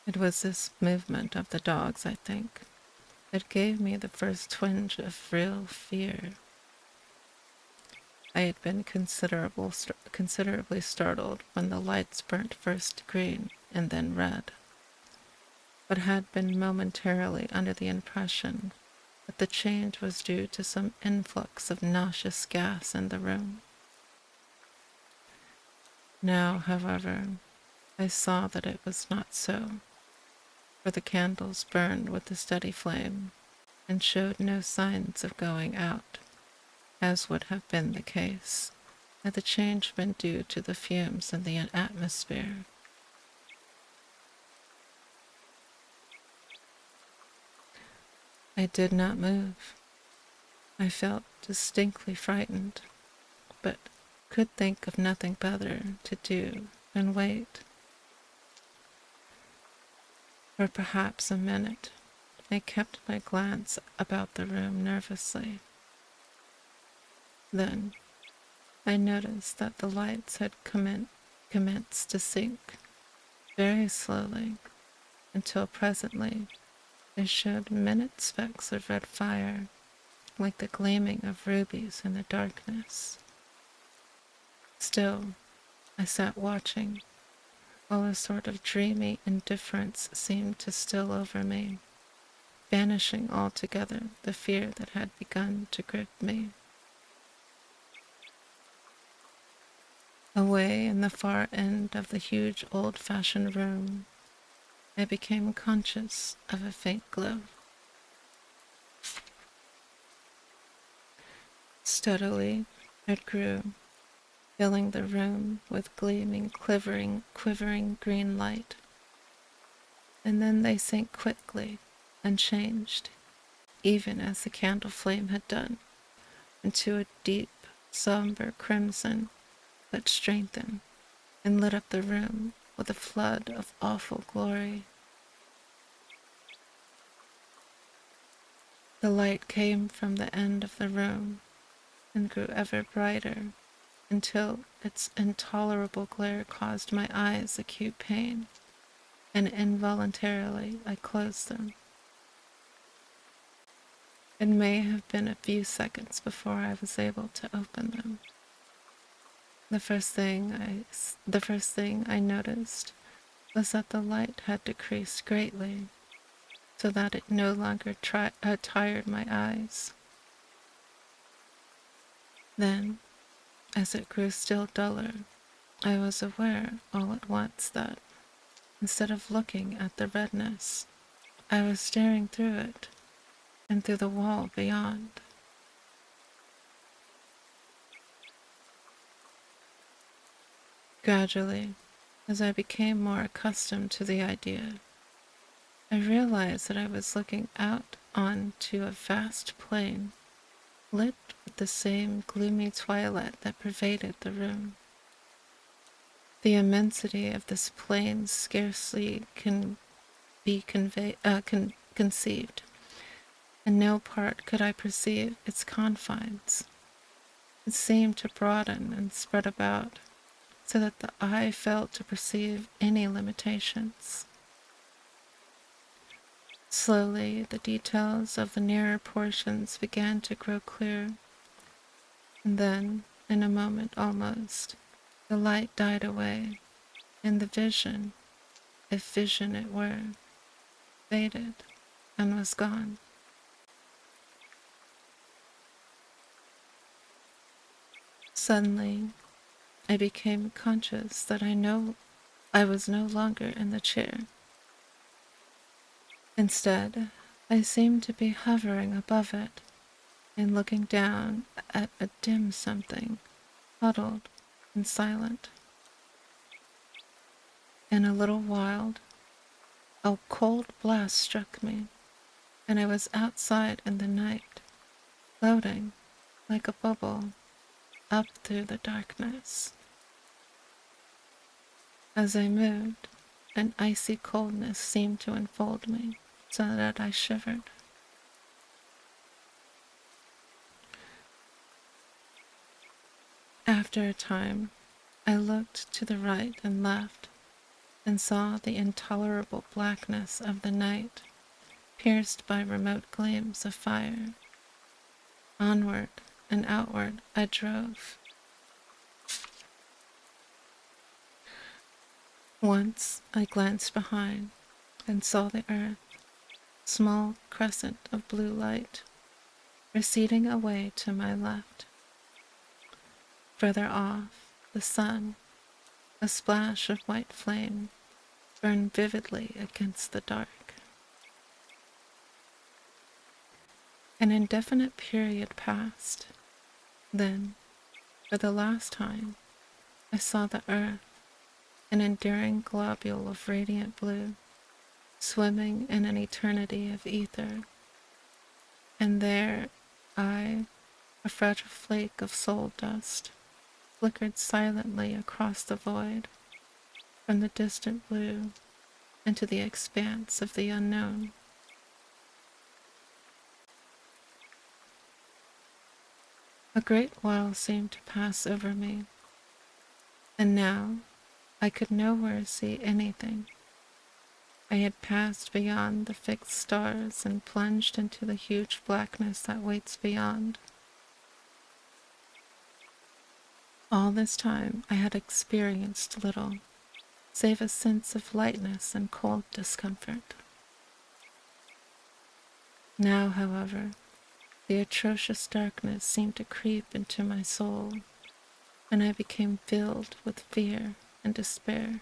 It was this movement of the dog's, I think, that gave me the first twinge of real fear. I had been considerably startled when the lights burnt first green and then red, but had been momentarily under the impression that the change was due to some influx of nauseous gas in the room. Now, however, I saw that it was not so, for the candles burned with a steady flame and showed no signs of going out, as would have been the case had the change been due to the fumes in the atmosphere. I did not move. I felt distinctly frightened, but could think of nothing better to do than wait. For perhaps a minute, I kept my glance about the room nervously. Then I noticed that the lights had commenced to sink, very slowly, until presently they showed minute specks of red fire, like the gleaming of rubies in the darkness. Still, I sat watching, while a sort of dreamy indifference seemed to steal over me, banishing altogether the fear that had begun to grip me. Away in the far end of the huge old-fashioned room, I became conscious of a faint glow. Steadily it grew, filling the room with gleaming, quivering green light. And then they sank quickly and changed, even as the candle flame had done, into a deep, somber crimson that strengthened and lit up the room with a flood of awful glory. The light came from the end of the room and grew ever brighter until its intolerable glare caused my eyes acute pain, and involuntarily I closed them. It may have been a few seconds before I was able to open them. The first thing I noticed was that the light had decreased greatly, so that it no longer tired my eyes. Then, as it grew still duller, I was aware all at once that, instead of looking at the redness, I was staring through it and through the wall beyond. Gradually, as I became more accustomed to the idea, I realized that I was looking out onto a vast plain, lit with the same gloomy twilight that pervaded the room. The immensity of this plain scarcely can be conceived. In no part could I perceive its confines. It seemed to broaden and spread about, so that the eye failed to perceive any limitations. Slowly, the details of the nearer portions began to grow clear, and then, in a moment almost, the light died away, and the vision, if vision it were, faded and was gone. Suddenly, I became conscious that I was no longer in the chair. Instead, I seemed to be hovering above it and looking down at a dim something, huddled and silent. In a little while, a cold blast struck me, and I was outside in the night, floating like a bubble up through the darkness. As I moved, an icy coldness seemed to enfold me, so that I shivered. After a time, I looked to the right and left, and saw the intolerable blackness of the night, pierced by remote gleams of fire. Onward and outward I drove. Once I glanced behind and saw the earth, small crescent of blue light, receding away to my left. Further off, the sun, a splash of white flame, burned vividly against the dark. An indefinite period passed. Then, for the last time, I saw the earth, an enduring globule of radiant blue, swimming in an eternity of ether. And there I, a fragile flake of soul dust, flickered silently across the void, from the distant blue into the expanse of the unknown. A great while seemed to pass over me, and now I could nowhere see anything. I had passed beyond the fixed stars and plunged into the huge blackness that waits beyond. All this time I had experienced little, save a sense of lightness and cold discomfort. Now, however, the atrocious darkness seemed to creep into my soul, and I became filled with fear and despair.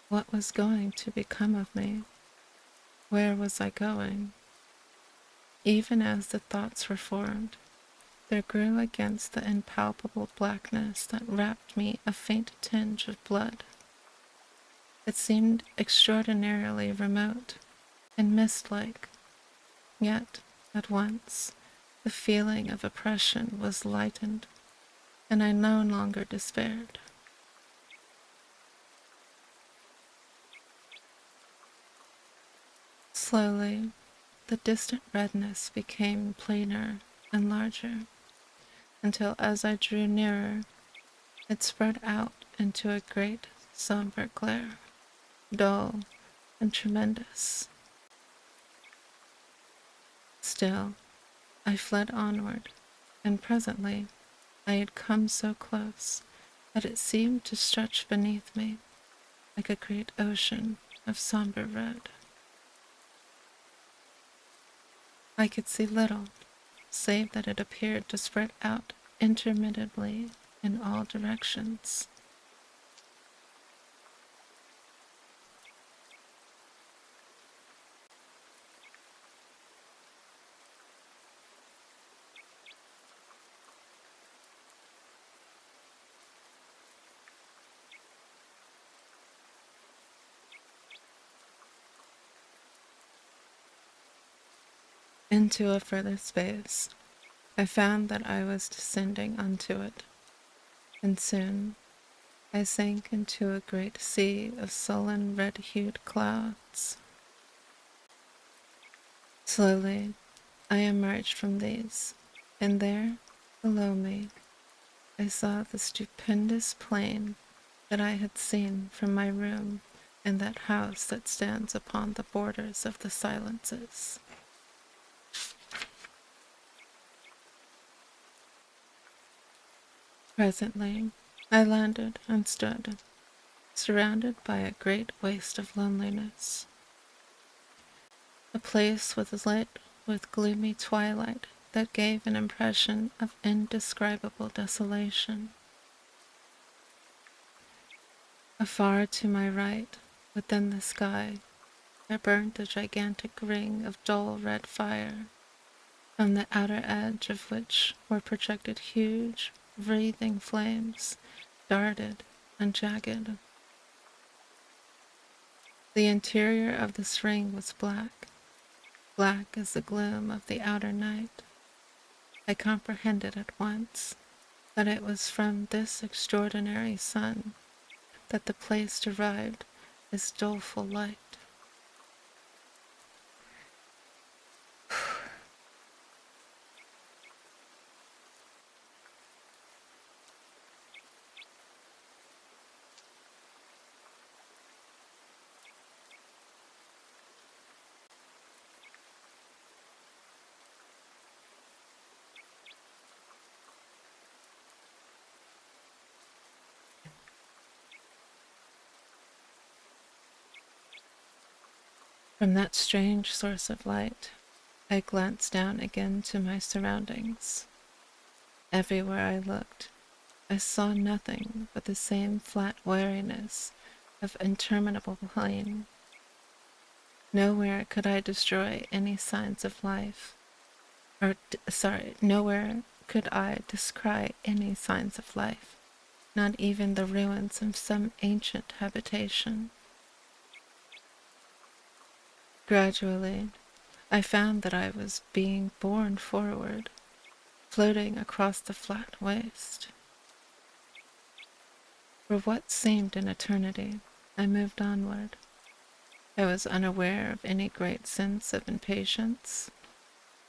What was going to become of me? Where was I going? Even as the thoughts were formed, there grew against the impalpable blackness that wrapped me a faint tinge of blood. It seemed extraordinarily remote and mist-like, yet At once, the feeling of oppression was lightened, and I no longer despaired. Slowly, the distant redness became plainer and larger, until as I drew nearer, it spread out into a great somber glare, dull and tremendous. Still, I fled onward, and presently I had come so close that it seemed to stretch beneath me like a great ocean of somber red. I could see little, save that it appeared to spread out intermittently in all directions. Into a further space, I found that I was descending unto it, and soon I sank into a great sea of sullen red-hued clouds. Slowly, I emerged from these, and there, below me, I saw the stupendous plain that I had seen from my room in that house that stands upon the borders of the silences. Presently, I landed and stood, surrounded by a great waste of loneliness. The place was lit with gloomy twilight that gave an impression of indescribable desolation. Afar to my right, within the sky, there burnt a gigantic ring of dull red fire, from the outer edge of which were projected huge, wreathing flames, darted and jagged. The interior of this ring was black, black as the gloom of the outer night. I comprehended at once that it was from this extraordinary sun that the place derived its doleful light. From that strange source of light, I glanced down again to my surroundings. Everywhere I looked, I saw nothing but the same flat weariness of interminable plain. Nowhere could I destroy any signs of life, nowhere could I descry any signs of life, not even the ruins of some ancient habitation. Gradually, I found that I was being borne forward, floating across the flat waste. For what seemed an eternity, I moved onward. I was unaware of any great sense of impatience,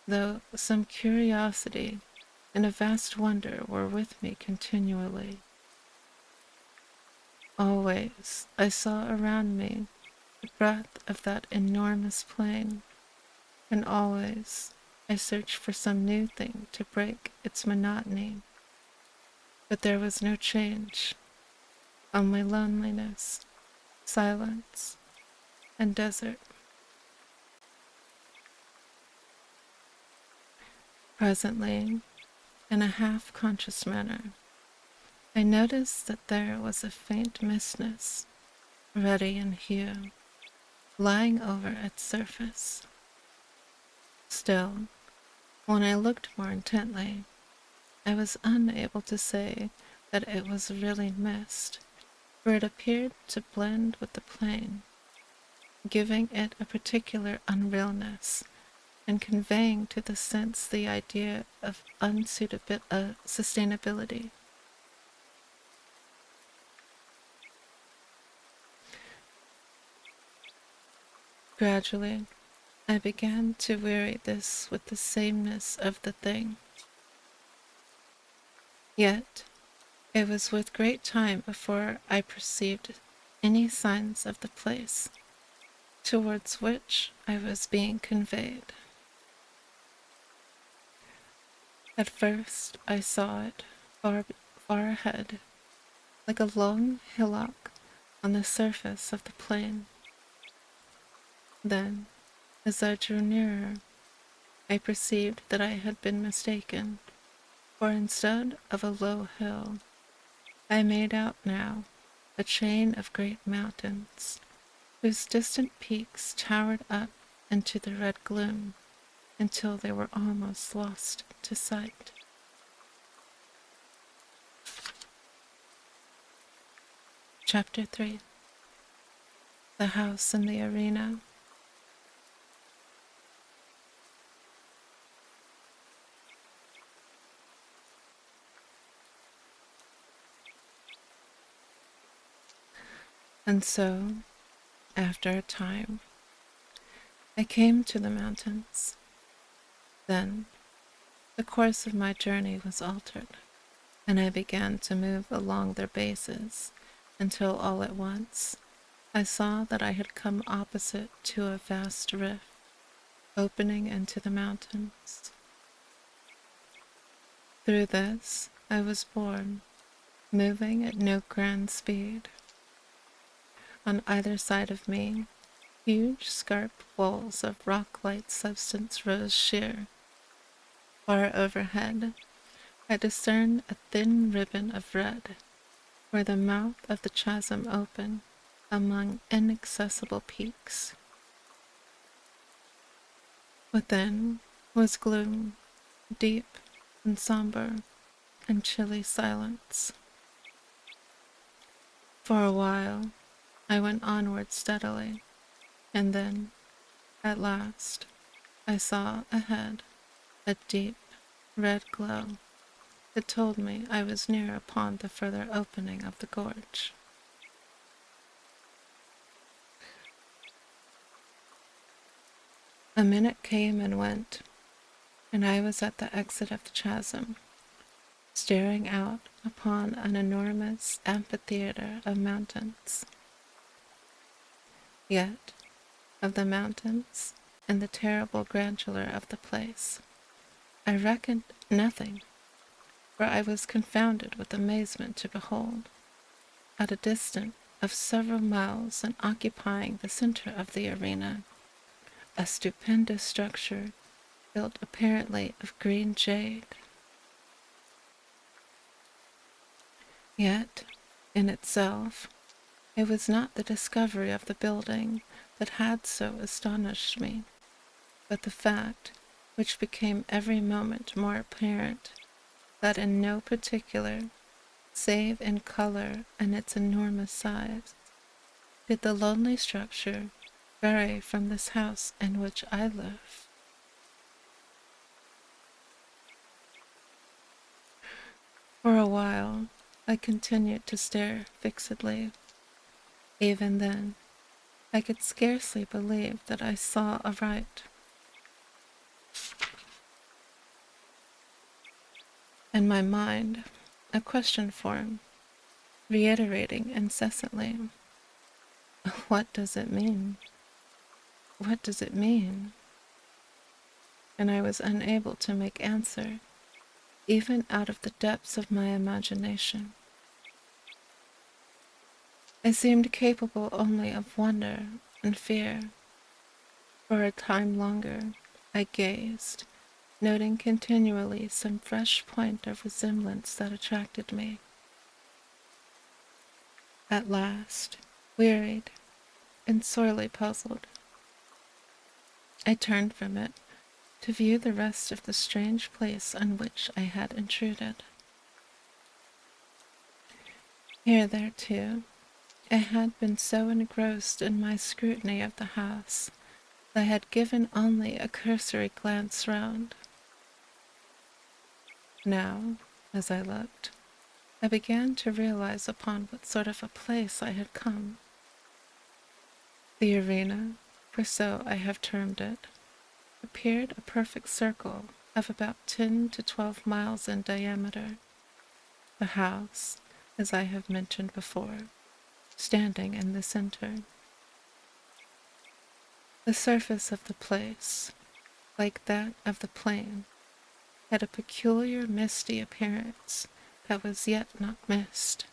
though some curiosity and a vast wonder were with me continually. Always I saw around me the breadth of that enormous plain, and always I searched for some new thing to break its monotony. But there was no change, only loneliness, silence, and desert. Presently, in a half-conscious manner, I noticed that there was a faint mistness, ruddy in hue, lying over its surface. Still, when I looked more intently, I was unable to say that it was really mist, for it appeared to blend with the plain, giving it a particular unrealness and conveying to the sense the idea of sustainability. Gradually, I began to weary this with the sameness of the thing. Yet, it was with great time before I perceived any signs of the place towards which I was being conveyed. At first I saw it far ahead, like a long hillock on the surface of the plain. Then, as I drew nearer, I perceived that I had been mistaken, for instead of a low hill, I made out now a chain of great mountains, whose distant peaks towered up into the red gloom until they were almost lost to sight. Chapter 3. The House in the Arena. And so, after a time, I came to the mountains. Then, the course of my journey was altered, and I began to move along their bases until all at once I saw that I had come opposite to a vast rift opening into the mountains. Through this I was borne, moving at no grand speed. On either side of me, huge scarp walls of rock-like substance rose sheer. Far overhead, I discerned a thin ribbon of red, where the mouth of the chasm opened among inaccessible peaks. Within was gloom, deep and somber, and chilly silence. For a while, I went onward steadily, and then, at last, I saw ahead a deep, red glow that told me I was near upon the further opening of the gorge. A minute came and went, and I was at the exit of the chasm, staring out upon an enormous amphitheater of mountains. Yet, of the mountains and the terrible grandeur of the place, I reckoned nothing, for I was confounded with amazement to behold, at a distance of several miles and occupying the center of the arena, a stupendous structure built apparently of green jade. Yet, in itself, it was not the discovery of the building that had so astonished me, but the fact, which became every moment more apparent, that in no particular, save in color and its enormous size, did the lonely structure vary from this house in which I live. For a while, I continued to stare fixedly. Even then, I could scarcely believe that I saw aright. In my mind, a question formed, reiterating incessantly, "What does it mean? What does it mean?" And I was unable to make answer, even out of the depths of my imagination. I seemed capable only of wonder and fear. For a time longer, I gazed, noting continually some fresh point of resemblance that attracted me. At last, wearied and sorely puzzled, I turned from it to view the rest of the strange place on which I had intruded. Hitherto, I had been so engrossed in my scrutiny of the house I had given only a cursory glance round. Now, as I looked, I began to realize upon what sort of a place I had come. The arena, for so I have termed it, appeared a perfect circle of about 10 to 12 miles in diameter. The house, as I have mentioned before, standing in the center. The surface of the place, like that of the plain, had a peculiar misty appearance that was yet not mist.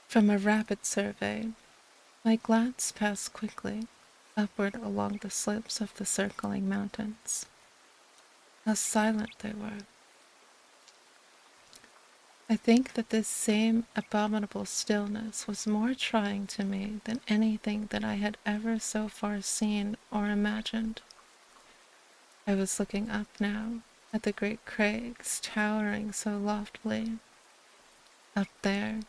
From a rapid survey, my glance passed quickly upward along the slopes of the circling mountains. How silent they were! I think that this same abominable stillness was more trying to me than anything that I had ever so far seen or imagined. I was looking up now at the great crags towering so loftily. Up there,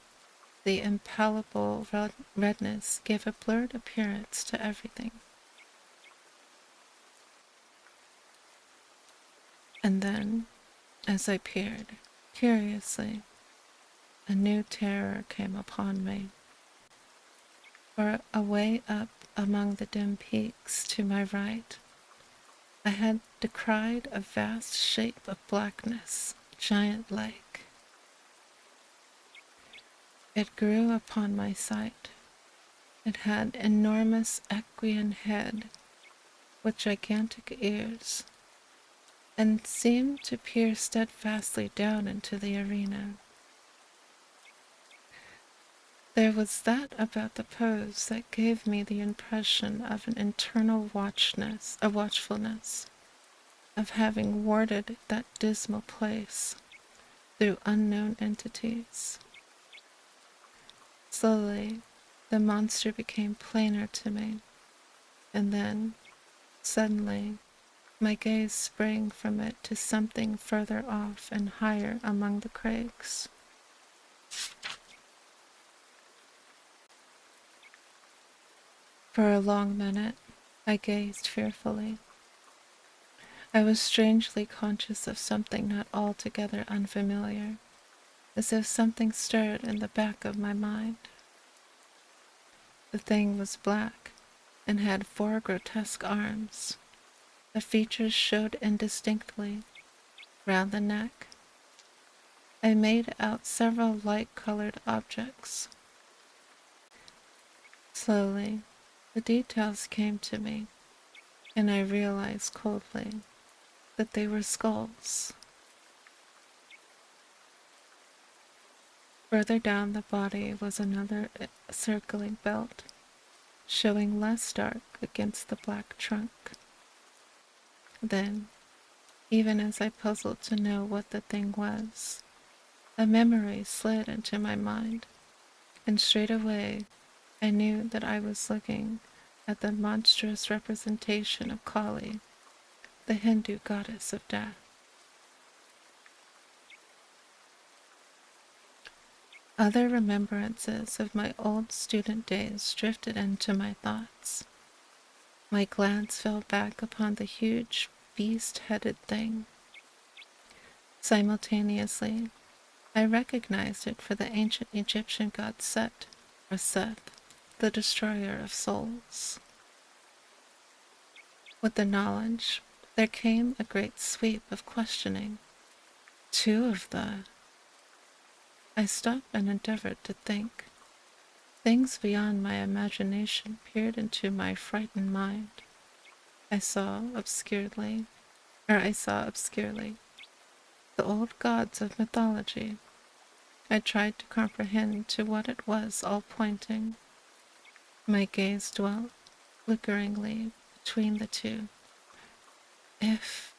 the impalpable redness gave a blurred appearance to everything. And then, as I peered, curiously, a new terror came upon me. For away up among the dim peaks to my right, I had descried a vast shape of blackness, giant-like. It grew upon my sight. It had enormous equine head, with gigantic ears, and seemed to peer steadfastly down into the arena. There was that about the pose that gave me the impression of an internal watchfulness, of having warded that dismal place through unknown entities. Slowly, the monster became plainer to me, and then, suddenly, my gaze sprang from it to something further off and higher among the crags. For a long minute, I gazed fearfully. I was strangely conscious of something not altogether unfamiliar, as if something stirred in the back of my mind. The thing was black, and had 4 grotesque arms. The features showed indistinctly round the neck. I made out several light-colored objects. Slowly, the details came to me, and I realized coldly that they were skulls. Further down the body was another circling belt, showing less dark against the black trunk. Then, even as I puzzled to know what the thing was, a memory slid into my mind, and straightway I knew that I was looking at the monstrous representation of Kali, the Hindu goddess of death. Other remembrances of my old student days drifted into my thoughts. My glance fell back upon the huge beast-headed thing. Simultaneously, I recognized it for the ancient Egyptian god Set, or Seth, the destroyer of souls. With the knowledge, there came a great sweep of questioning. 2 of the... I stopped and endeavored to think. Things beyond my imagination peered into my frightened mind. I saw obscurely, the old gods of mythology. I tried to comprehend to what it was all pointing. My gaze dwelt flickeringly between the 2. If...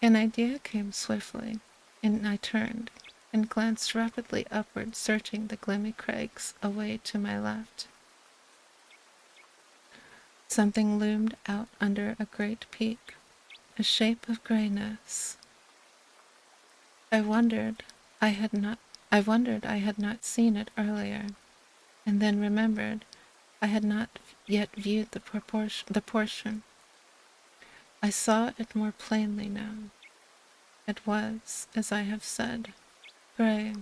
An idea came swiftly, and I turned and glanced rapidly upward, searching the gloomy crags away to my left. Something loomed out under a great peak, a shape of grayness. I I wondered I had not seen it earlier, and then remembered I had not yet viewed the portion. I saw it more plainly now. It was, as I have said, gray.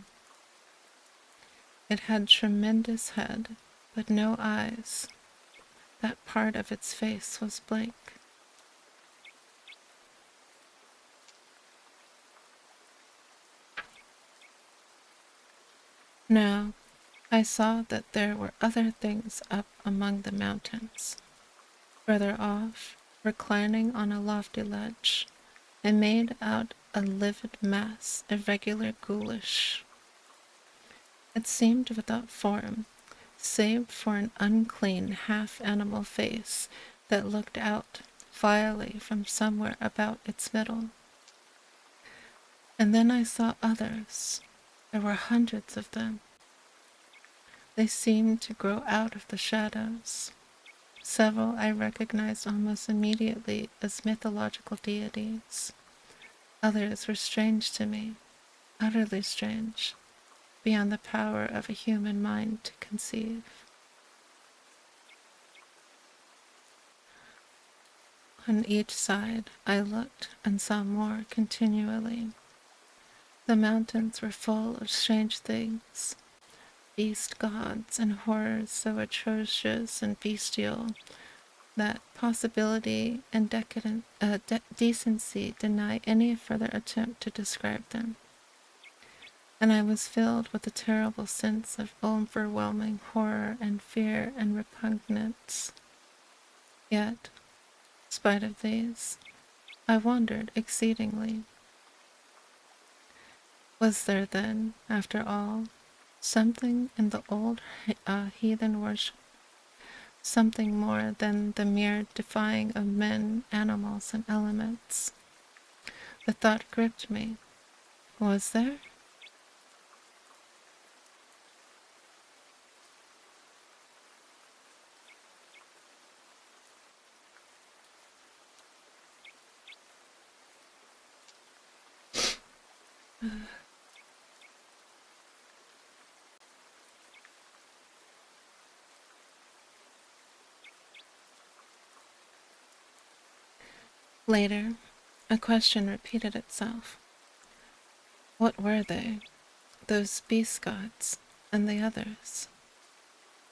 It had tremendous head, but no eyes. That part of its face was blank. Now, I saw that there were other things up among the mountains. Further off, reclining on a lofty ledge, and made out a livid mass, irregular ghoulish. It seemed without form, save for an unclean half-animal face that looked out vilely from somewhere about its middle. And then I saw others. There were hundreds of them. They seemed to grow out of the shadows. Several I recognized almost immediately as mythological deities. Others were strange to me, utterly strange, beyond the power of a human mind to conceive. On each side I looked and saw more continually. The mountains were full of strange things, beast gods and horrors so atrocious and bestial that possibility and decency deny any further attempt to describe them. And I was filled with a terrible sense of overwhelming horror and fear and repugnance. Yet, in spite of these, I wondered exceedingly. Was there then, after all, something in the old heathen worship, something more than the mere defying of men, animals, and elements? The thought gripped me. Was there? Later, a question repeated itself. What were they, those beast gods, and the others?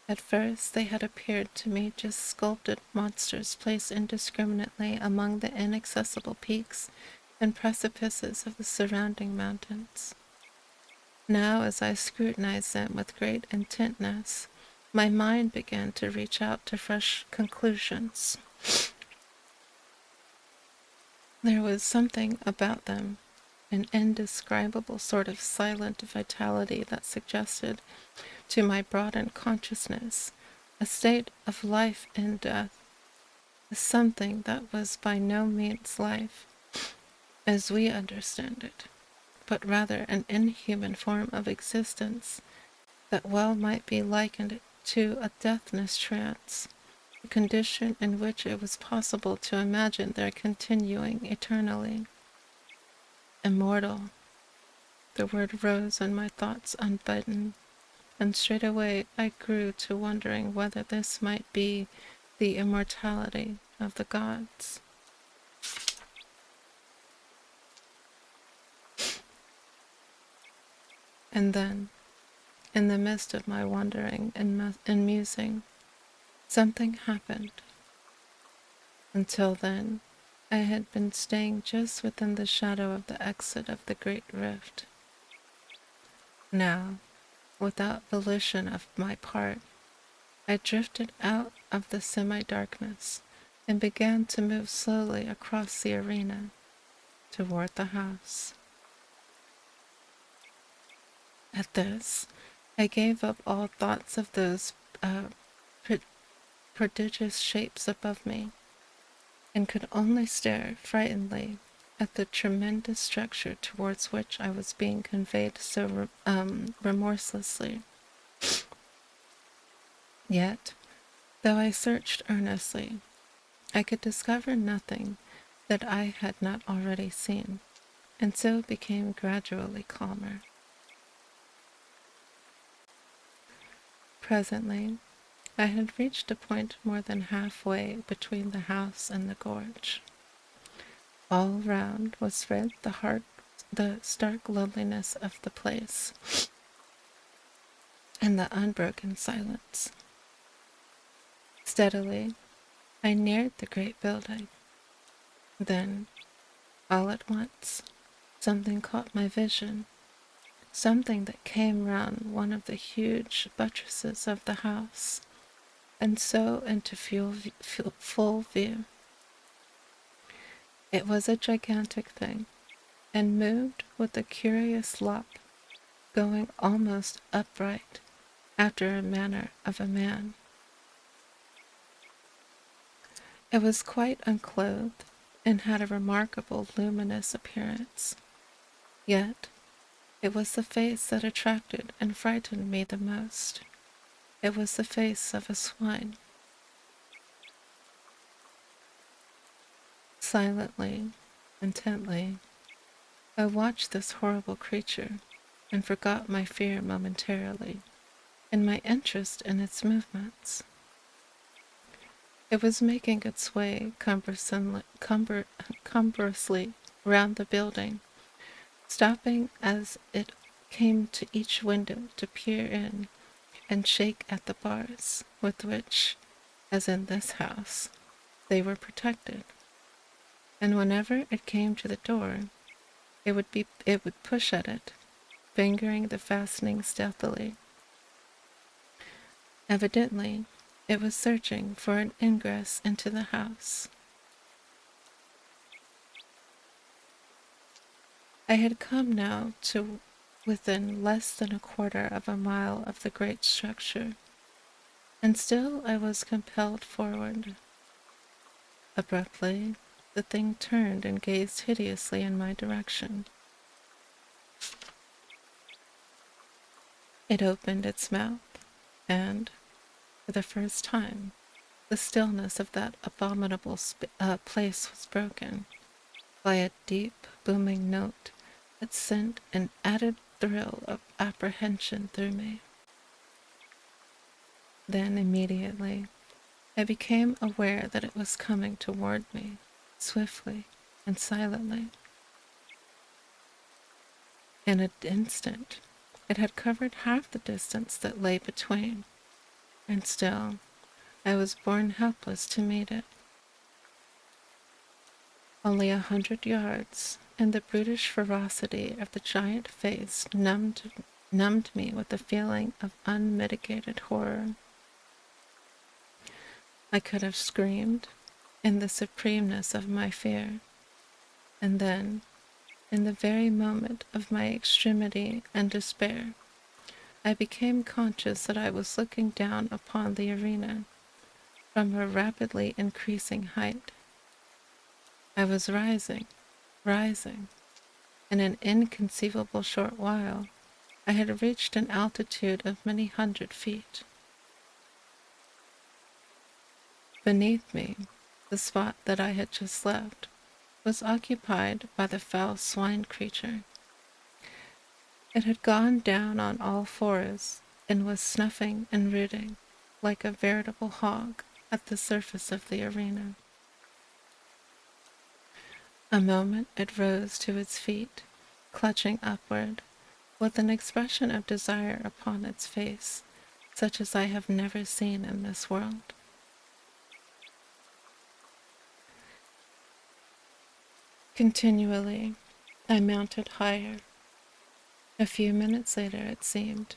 At first they had appeared to me just sculpted monsters placed indiscriminately among the inaccessible peaks and precipices of the surrounding mountains. Now, as I scrutinized them with great intentness, my mind began to reach out to fresh conclusions. There was something about them, an indescribable sort of silent vitality that suggested to my broadened consciousness a state of life and death, something that was by no means life, as we understand it, but rather an inhuman form of existence that well might be likened to a deathless trance, a condition in which it was possible to imagine their continuing eternally. Immortal. The word rose in my thoughts unbidden, and straightway I grew to wondering whether this might be the immortality of the gods. And then, in the midst of my wondering and musing, something happened. Until then, I had been staying just within the shadow of the exit of the great rift. Now, without volition of my part, I drifted out of the semi-darkness and began to move slowly across the arena toward the house. At this, I gave up all thoughts of those prodigious shapes above me, and could only stare frightenedly at the tremendous structure towards which I was being conveyed so remorselessly. Yet, though I searched earnestly, I could discover nothing that I had not already seen, and so became gradually calmer. Presently, I had reached a point more than halfway between the house and the gorge. All round was spread the stark loneliness of the place, and the unbroken silence. Steadily, I neared the great building. Then, all at once, something caught my vision, something that came round one of the huge buttresses of the house, and so into full view. It was a gigantic thing, and moved with a curious lop, going almost upright, after a manner of a man. It was quite unclothed, and had a remarkable luminous appearance. Yet it was the face that attracted and frightened me the most. It was the face of a swine. Silently, intently, I watched this horrible creature, and forgot my fear momentarily, in my interest in its movements. It was making its way cumbrously round the building, stopping as it came to each window to peer in and shake at the bars with which, as in this house, they were protected. And whenever it came to the door, it would push at it, fingering the fastening stealthily. Evidently, it was searching for an ingress into the house. I had come now to within less than a quarter of a mile of the great structure, and still I was compelled forward. Abruptly, the thing turned and gazed hideously in my direction. It opened its mouth, and, for the first time, the stillness of that abominable place was broken by a deep, booming note that sent an added thrill of apprehension through me. Then immediately I became aware that it was coming toward me, swiftly and silently. In an instant it had covered half the distance that lay between, and still I was borne helpless to meet it. Only 100 yards, and the brutish ferocity of the giant face numbed me with a feeling of unmitigated horror. I could have screamed in the supremeness of my fear, and then, in the very moment of my extremity and despair, I became conscious that I was looking down upon the arena from a rapidly increasing height. I was rising. In an inconceivable short while, I had reached an altitude of many 100 feet. Beneath me, the spot that I had just left was occupied by the foul swine creature. It had gone down on all fours and was snuffing and rooting like a veritable hog at the surface of the arena. A moment it rose to its feet, clutching upward, with an expression of desire upon its face, such as I have never seen in this world. Continually, I mounted higher. A few minutes later, it seemed,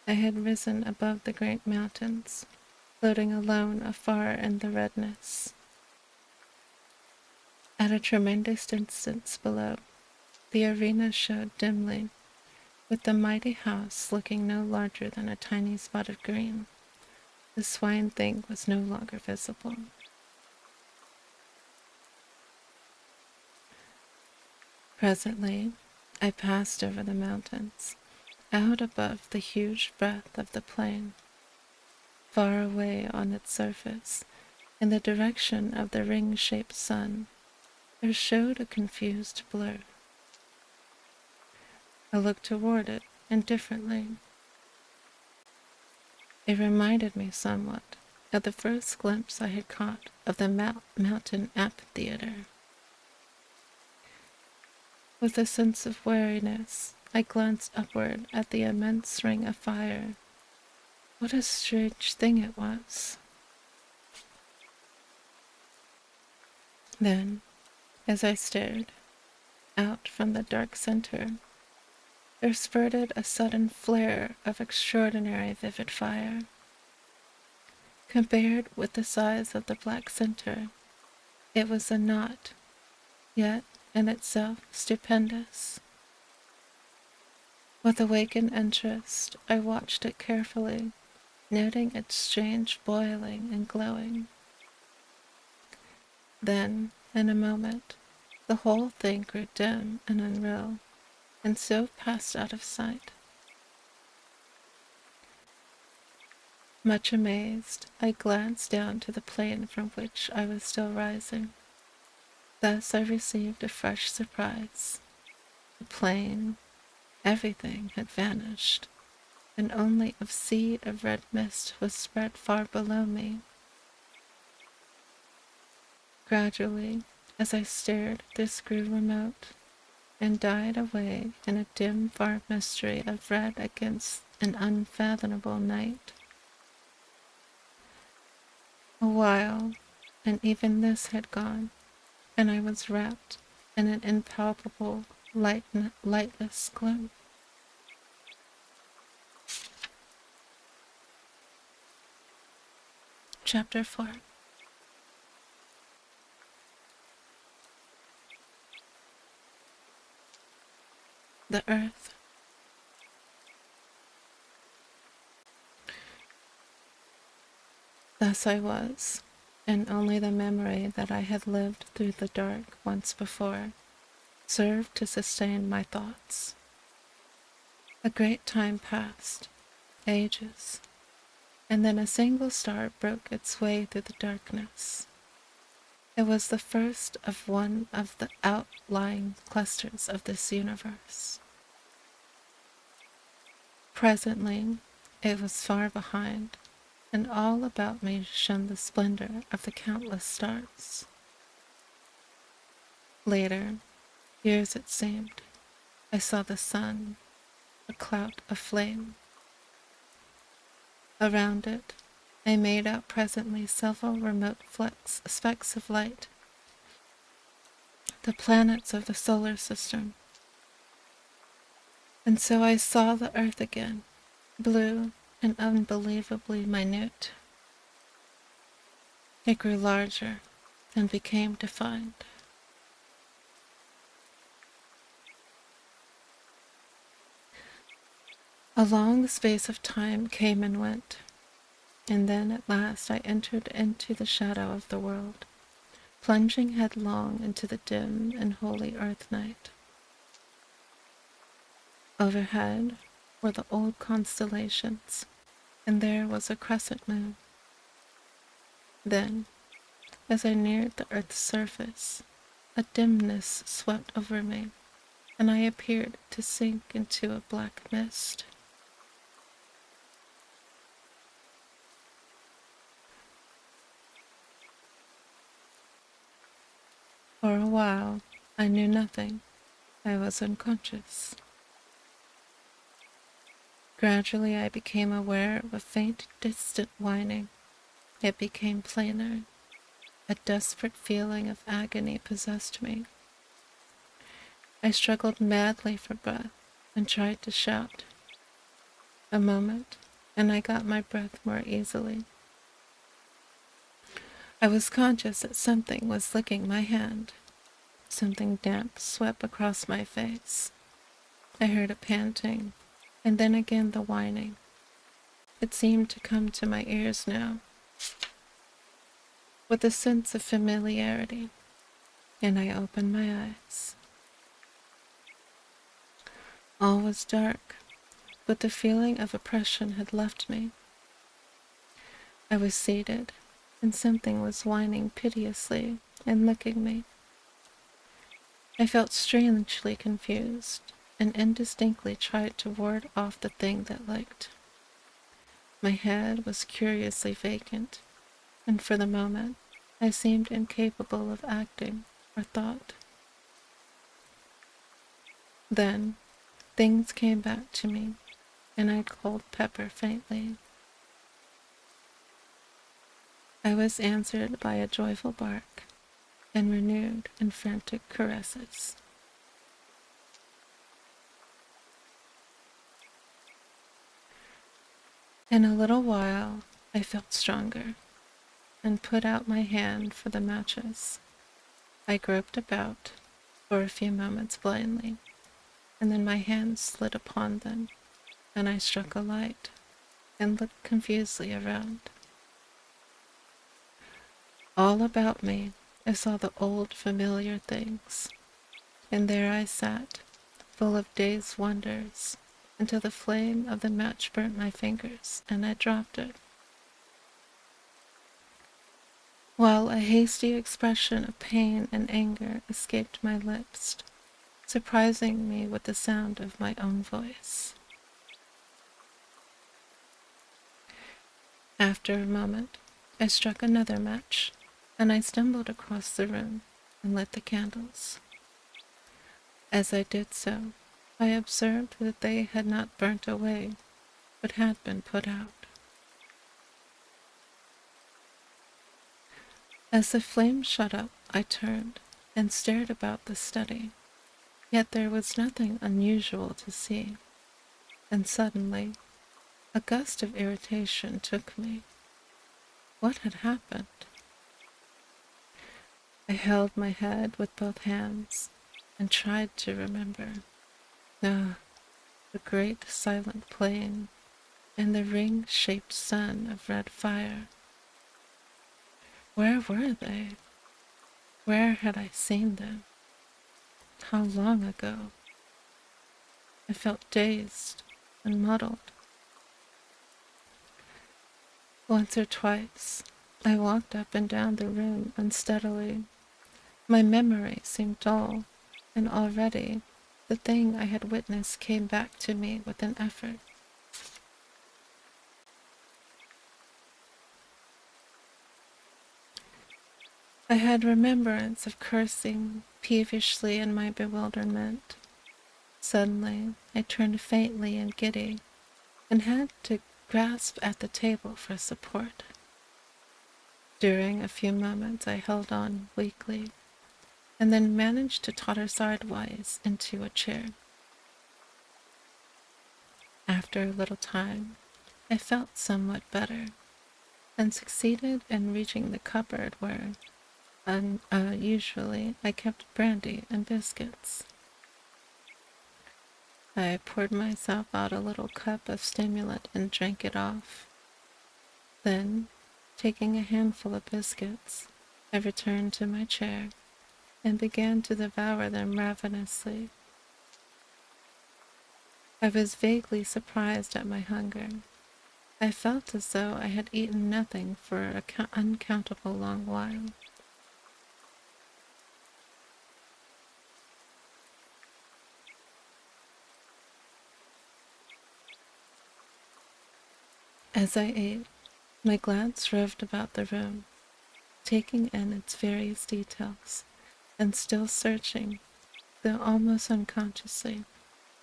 I had risen above the great mountains, floating alone afar in the redness. At a tremendous distance below, the arena showed dimly, with the mighty house looking no larger than a tiny spot of green. The swine thing was no longer visible. Presently, I passed over the mountains, out above the huge breadth of the plain. Far away on its surface, in the direction of the ring-shaped sun, there showed a confused blur. I looked toward it indifferently. It reminded me somewhat of the first glimpse I had caught of the mountain amphitheater. With a sense of weariness, I glanced upward at the immense ring of fire. What a strange thing it was. Then, as I stared out from the dark center, there spurted a sudden flare of extraordinary vivid fire. Compared with the size of the black center, it was a knot, yet in itself stupendous. With awakened interest, I watched it carefully, noting its strange boiling and glowing. Then, in a moment, the whole thing grew dim and unreal, and so passed out of sight. Much amazed, I glanced down to the plane from which I was still rising. Thus I received a fresh surprise. The plane, everything had vanished, and only a sea of red mist was spread far below me. Gradually, as I stared, this grew remote, and died away in a dim far mystery of red against an unfathomable night. A while, and even this had gone, and I was wrapped in an impalpable, lightless gloom. Chapter 4. The Earth. Thus I was, and only the memory that I had lived through the dark once before served to sustain my thoughts. A great time passed, ages, and then a single star broke its way through the darkness. It was the first of one of the outlying clusters of this universe. Presently, it was far behind, and all about me shone the splendor of the countless stars. Later, years it seemed, I saw the sun, a cloud of flame. Around it, I made out presently several remote specks of light, the planets of the solar system. And so I saw the earth again, blue and unbelievably minute. It grew larger and became defined. A long space of time came and went, and then at last I entered into the shadow of the world, plunging headlong into the dim and holy earth night. Overhead were the old constellations, and there was a crescent moon. Then, as I neared the earth's surface, a dimness swept over me, and I appeared to sink into a black mist. For a while, I knew nothing. I was unconscious. Gradually, I became aware of a faint, distant whining. It became plainer. A desperate feeling of agony possessed me. I struggled madly for breath and tried to shout. A moment, and I got my breath more easily. I was conscious that something was licking my hand. Something damp swept across my face. I heard it panting, and then again the whining. It seemed to come to my ears now, with a sense of familiarity, and I opened my eyes. All was dark, but the feeling of oppression had left me. I was seated, and something was whining piteously and licking me. I felt strangely confused, and indistinctly tried to ward off the thing that licked. My head was curiously vacant, and for the moment I seemed incapable of acting or thought. Then things came back to me, and I called Pepper faintly. I was answered by a joyful bark and renewed and frantic caresses. In a little while I felt stronger and put out my hand for the matches. I groped about for a few moments blindly, and then my hand slid upon them, and I struck a light and looked confusedly around. All about me I saw the old familiar things, and there I sat, full of day's wonders, until the flame of the match burnt my fingers, and I dropped it. While a hasty expression of pain and anger escaped my lips, surprising me with the sound of my own voice. After a moment, I struck another match, and I stumbled across the room and lit the candles. As I did so, I observed that they had not burnt away, but had been put out. As the flame shut up, I turned and stared about the study, yet there was nothing unusual to see, and suddenly a gust of irritation took me. What had happened? I held my head with both hands and tried to remember. Ah, the great silent plain and the ring-shaped sun of red fire. Where were they? Where had I seen them? How long ago? I felt dazed and muddled. Once or twice, I walked up and down the room unsteadily. My memory seemed dull, and already the thing I had witnessed came back to me with an effort. I had remembrance of cursing peevishly in my bewilderment. Suddenly, I turned faintly and giddy, and had to grasp at the table for support. During a few moments I held on weakly, and then managed to totter sidewise into a chair. After a little time, I felt somewhat better, and succeeded in reaching the cupboard where usually I kept brandy and biscuits. I poured myself out a little cup of stimulant and drank it off. Then, taking a handful of biscuits, I returned to my chair and began to devour them ravenously. I was vaguely surprised at my hunger. I felt as though I had eaten nothing for an uncountable long while. As I ate, my glance roved about the room, taking in its various details, and still searching, though almost unconsciously,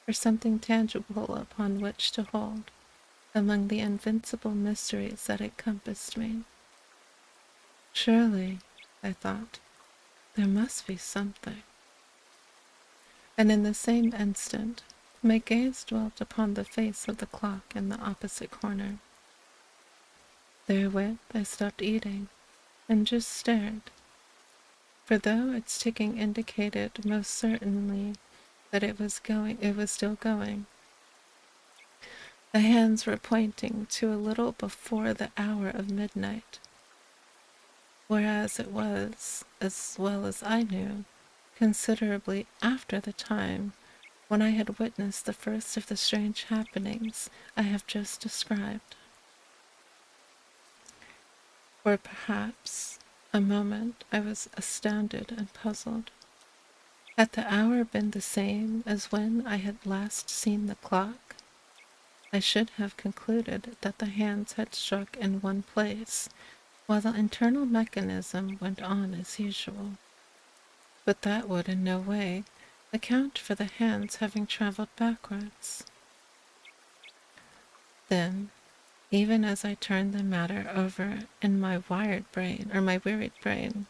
for something tangible upon which to hold among the invincible mysteries that encompassed me. Surely, I thought, there must be something. And in the same instant, my gaze dwelt upon the face of the clock in the opposite corner. Therewith I stopped eating, and just stared, for though its ticking indicated most certainly that it was still going. The hands were pointing to a little before the hour of midnight, whereas it was, as well as I knew, considerably after the time when I had witnessed the first of the strange happenings I have just described. For perhaps a moment I was astounded and puzzled. Had the hour been the same as when I had last seen the clock? I should have concluded that the hands had struck in one place, while the internal mechanism went on as usual. But that would in no way account for the hands having traveled backwards. Then, even as I turned the matter over in my wearied brain,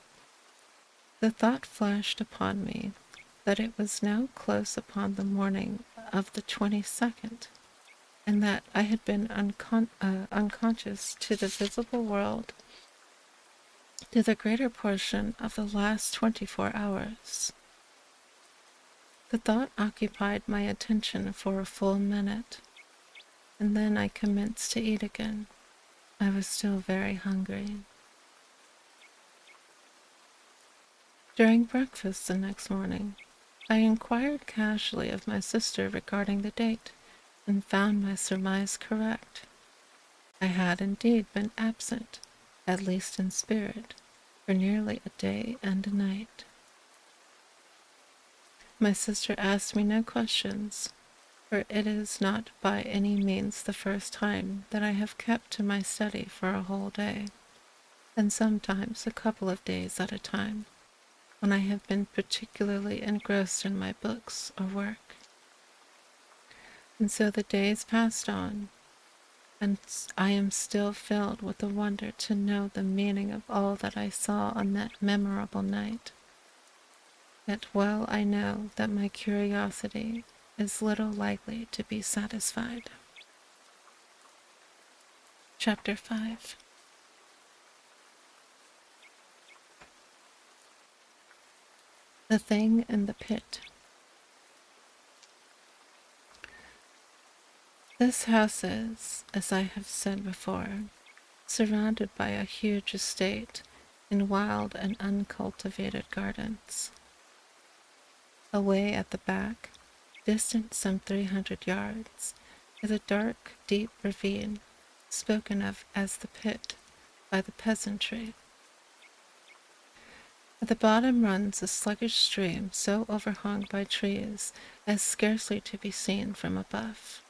the thought flashed upon me that it was now close upon the morning of the 22nd, and that I had been unconscious to the visible world through the greater portion of the last 24 hours. The thought occupied my attention for a full minute, and then I commenced to eat again. I was still very hungry. During breakfast the next morning, I inquired casually of my sister regarding the date, and found my surmise correct. I had indeed been absent, at least in spirit, for nearly a day and a night. My sister asked me no questions, for it is not by any means the first time that I have kept to my study for a whole day, and sometimes a couple of days at a time, when I have been particularly engrossed in my books or work. And so the days passed on, and I am still filled with the wonder to know the meaning of all that I saw on that memorable night. Yet well I know that my curiosity is little likely to be satisfied. Chapter 5. The Thing in the Pit. This house is, as I have said before, surrounded by a huge estate in wild and uncultivated gardens. Away at the back, distant some 300 yards, is a dark, deep ravine, spoken of as the pit by the peasantry. At the bottom runs a sluggish stream so overhung by trees as scarcely to be seen from above.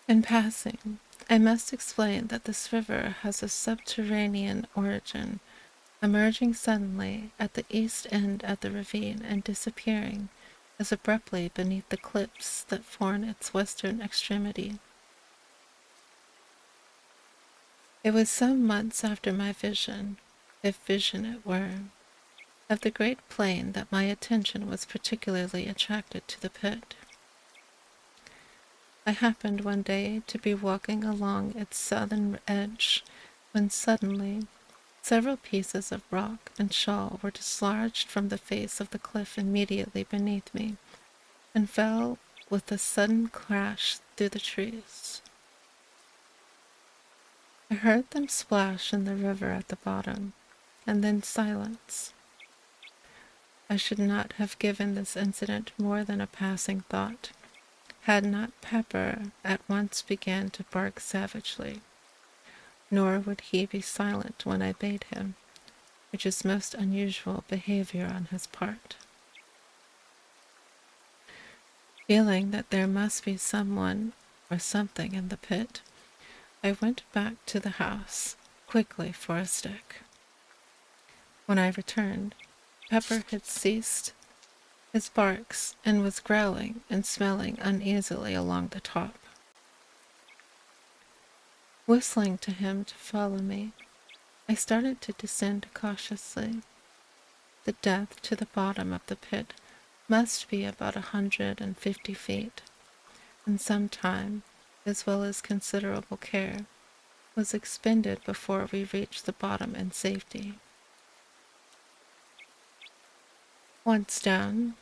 In passing, I must explain that this river has a subterranean origin, emerging suddenly at the east end of the ravine and disappearing as abruptly beneath the cliffs that form its western extremity. It was some months after my vision, if vision it were, of the great plain that my attention was particularly attracted to the pit. I happened one day to be walking along its southern edge, when suddenly several pieces of rock and shale were dislodged from the face of the cliff immediately beneath me, and fell with a sudden crash through the trees. I heard them splash in the river at the bottom, and then silence. I should not have given this incident more than a passing thought, had not Pepper at once began to bark savagely, nor would he be silent when I bade him, which is most unusual behavior on his part. Feeling that there must be someone or something in the pit, I went back to the house, quickly for a stick. When I returned, Pepper had ceased his barks and was growling and smelling uneasily along the top. Whistling to him to follow me, I started to descend cautiously. The depth to the bottom of the pit must be about 150 feet, and some time, as well as considerable care, was expended before we reached the bottom in safety. Once down,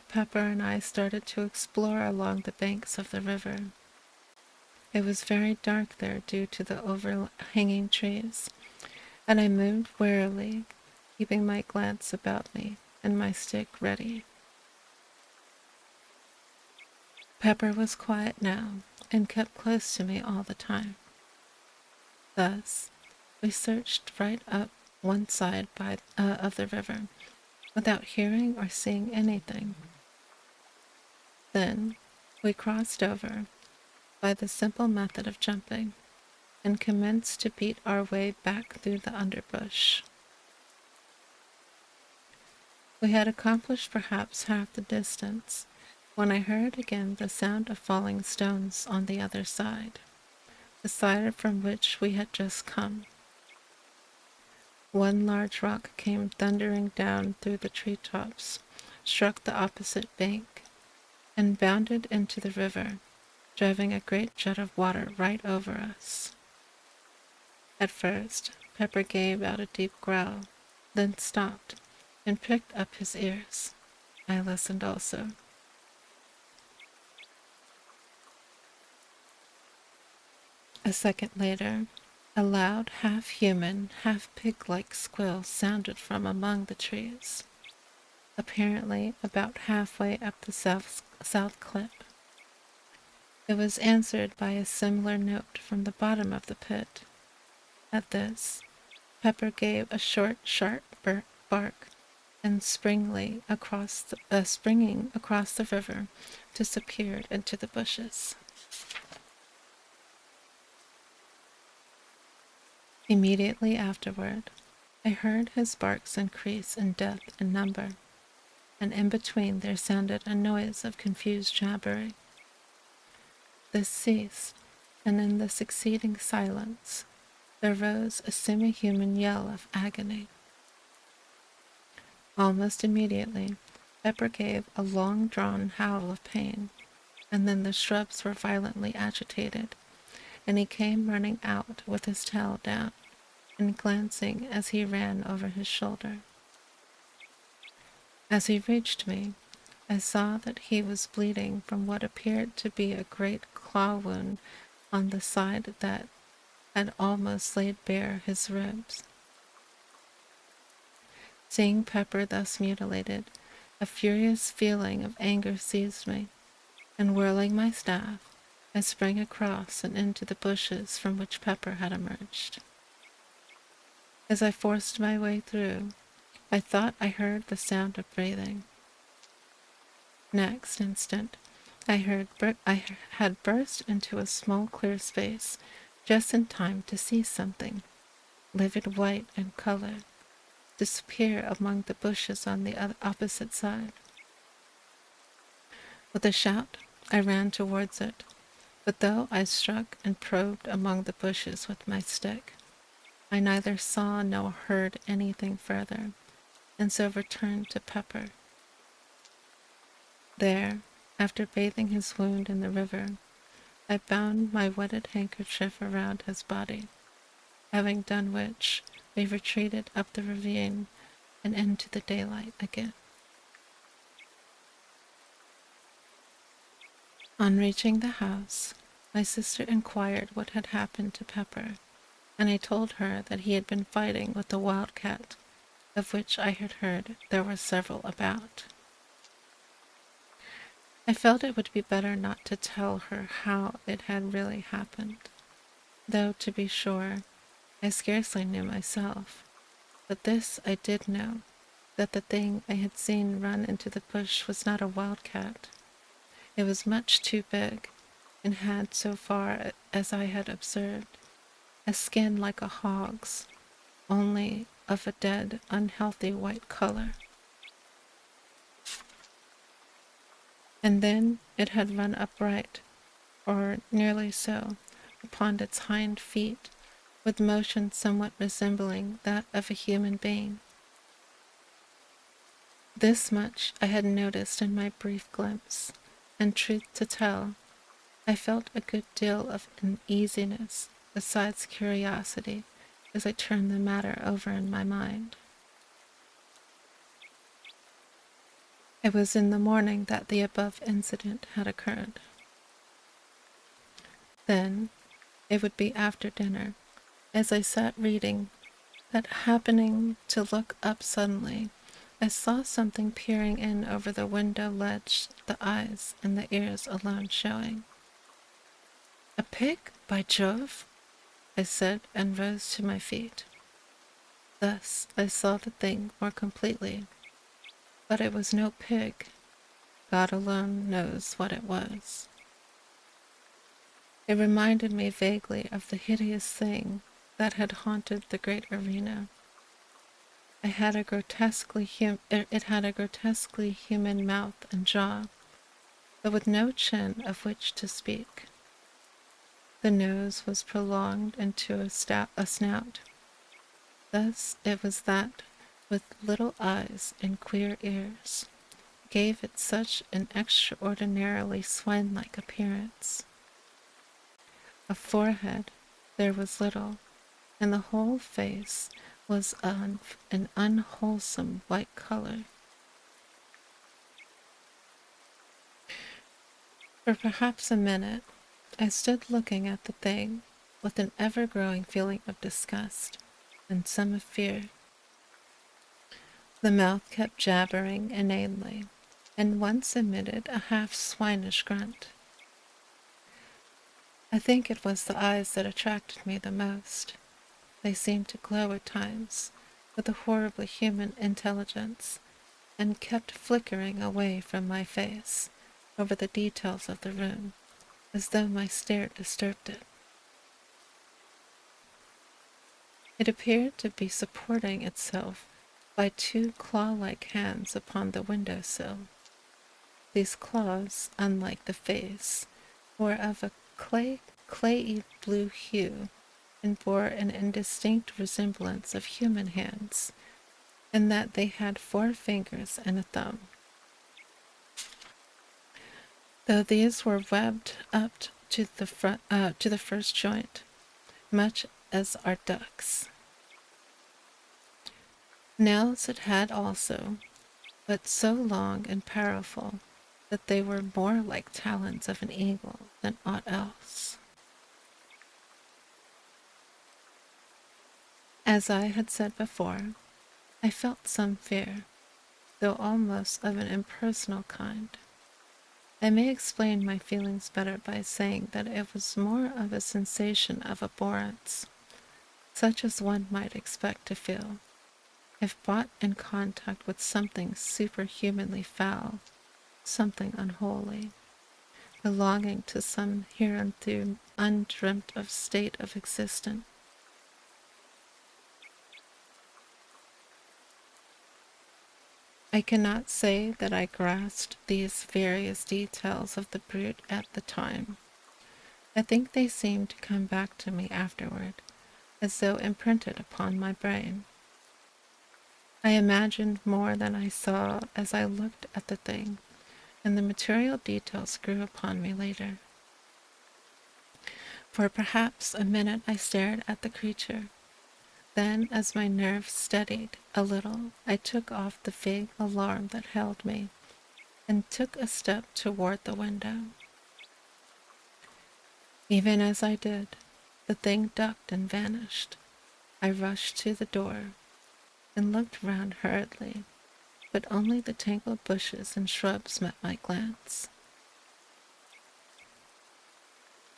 Pepper and I started to explore along the banks of the river. It was very dark there due to the overhanging trees, and I moved warily, keeping my glance about me and my stick ready. Pepper was quiet now, and kept close to me all the time. Thus, we searched right up one side of the river, without hearing or seeing anything. Then, We crossed over by the simple method of jumping and commenced to beat our way back through the underbush. We had accomplished perhaps half the distance when I heard again the sound of falling stones on the other side, the side from which we had just come. One large rock came thundering down through the treetops, struck the opposite bank, and bounded into the river, driving a great jet of water right over us. At first, Pepper gave out a deep growl, then stopped and pricked up his ears. I listened also. A second later, a loud, half-human, half-pig-like squeal sounded from among the trees, apparently about halfway up the south cliff. It was answered by a similar note from the bottom of the pit. At this, Pepper gave a short, sharp bark, and springing across the river, disappeared into the bushes. Immediately afterward, I heard his barks increase in depth and number, and in between there sounded a noise of confused jabbering. This ceased, and in the succeeding silence there rose a semi-human yell of agony. Almost immediately, Pepper gave a long-drawn howl of pain, and then the shrubs were violently agitated, and he came running out with his tail down, and glancing as he ran over his shoulder. As he reached me, I saw that he was bleeding from what appeared to be a great claw wound on the side that had almost laid bare his ribs. Seeing Pepper thus mutilated, a furious feeling of anger seized me, and whirling my staff, I sprang across and into the bushes from which Pepper had emerged. As I forced my way through, I thought I heard the sound of breathing. Next instant, I had burst into a small clear space, just in time to see something, livid white in color, disappear among the bushes on the opposite side. With a shout, I ran towards it, but though I struck and probed among the bushes with my stick, I neither saw nor heard anything further, and so returned to Pepper. There, after bathing his wound in the river, I bound my wetted handkerchief around his body, having done which, we retreated up the ravine and into the daylight again. On reaching the house, my sister inquired what had happened to Pepper, and I told her that he had been fighting with the wildcat, of which I had heard there were several about. I felt it would be better not to tell her how it had really happened, though, to be sure, I scarcely knew myself, but this I did know, that the thing I had seen run into the bush was not a wildcat. It was much too big, and had, so far as I had observed, a skin like a hog's, only of a dead, unhealthy white color. And then it had run upright, or nearly so, upon its hind feet, with motion somewhat resembling that of a human being. This much I had noticed in my brief glimpse, and truth to tell, I felt a good deal of uneasiness, besides curiosity, as I turned the matter over in my mind. It was in the morning that the above incident had occurred. Then, it would be after dinner, as I sat reading, that happening to look up suddenly, I saw something peering in over the window ledge, the eyes and the ears alone showing. "A pig, by Jove!" I said, and rose to my feet. Thus I saw the thing more completely, but it was no pig. God alone knows what it was. It reminded me vaguely of the hideous thing that had haunted the great arena. It had a grotesquely human mouth and jaw, but with no chin of which to speak. The nose was prolonged into a snout. Thus it was that, with little eyes and queer ears, gave it such an extraordinarily swine-like appearance. Of forehead there was little, and the whole face was an unwholesome white color. For perhaps a minute I stood looking at the thing with an ever-growing feeling of disgust and some of fear. The mouth kept jabbering inanely, and once emitted a half-swinish grunt. I think it was the eyes that attracted me the most. They seemed to glow at times with a horribly human intelligence, and kept flickering away from my face over the details of the room, as though my stare disturbed it. It appeared to be supporting itself by two claw-like hands upon the window-sill. These claws, unlike the face, were of a clayey blue hue, and bore an indistinct resemblance of human hands, in that they had 4 fingers and a thumb, though these were webbed up to the first joint, much as are ducks. Nails it had also, but so long and powerful that they were more like talons of an eagle than aught else. As I had said before, I felt some fear, though almost of an impersonal kind. I may explain my feelings better by saying that it was more of a sensation of abhorrence, such as one might expect to feel if brought in contact with something superhumanly foul, something unholy, belonging to some hereunto undreamt of state of existence. I cannot say that I grasped these various details of the brute at the time. I think they seemed to come back to me afterward, as though imprinted upon my brain. I imagined more than I saw as I looked at the thing, and the material details grew upon me later. For perhaps a minute I stared at the creature. Then, as my nerves steadied a little, I took off the vague alarm that held me, and took a step toward the window. Even as I did, the thing ducked and vanished. I rushed to the door, and looked round hurriedly, but only the tangled bushes and shrubs met my glance.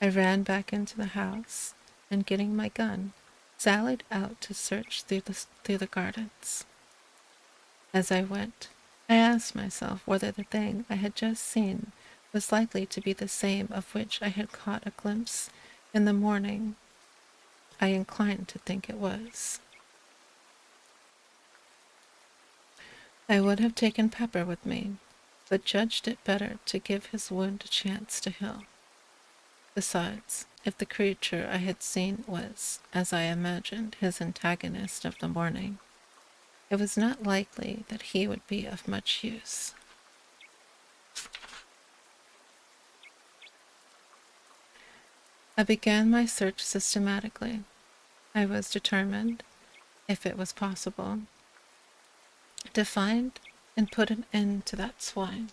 I ran back into the house, and getting my gun, sallied out to search through the gardens. As I went, I asked myself whether the thing I had just seen was likely to be the same of which I had caught a glimpse in the morning. I inclined to think it was. I would have taken Pepper with me, but judged it better to give his wound a chance to heal. Besides, if the creature I had seen was, as I imagined, his antagonist of the morning, it was not likely that he would be of much use. I began my search systematically. I was determined, if it was possible, to find and put an end to that swine.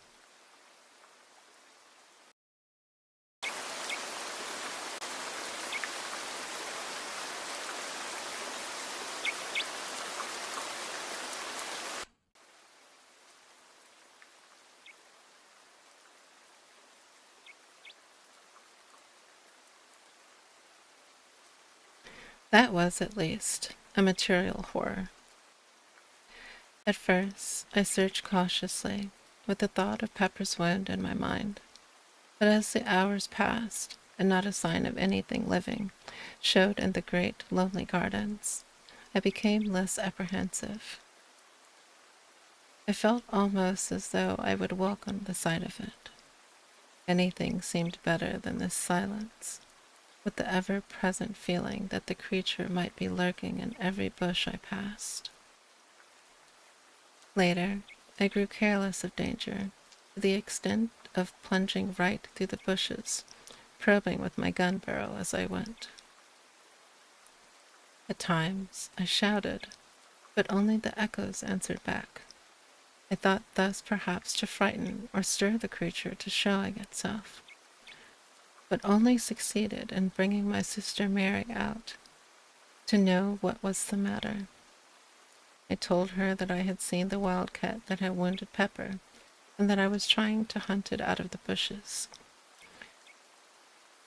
That was, at least, a material horror. At first, I searched cautiously, with the thought of Pepper's wound in my mind. But as the hours passed, and not a sign of anything living showed in the great, lonely gardens, I became less apprehensive. I felt almost as though I would welcome the sight of it. Anything seemed better than this silence, with the ever-present feeling that the creature might be lurking in every bush I passed. Later, I grew careless of danger, to the extent of plunging right through the bushes, probing with my gun barrel as I went. At times, I shouted, but only the echoes answered back. I thought thus perhaps to frighten or stir the creature to showing itself, but only succeeded in bringing my sister Mary out to know what was the matter. I told her that I had seen the wildcat that had wounded Pepper, and that I was trying to hunt it out of the bushes.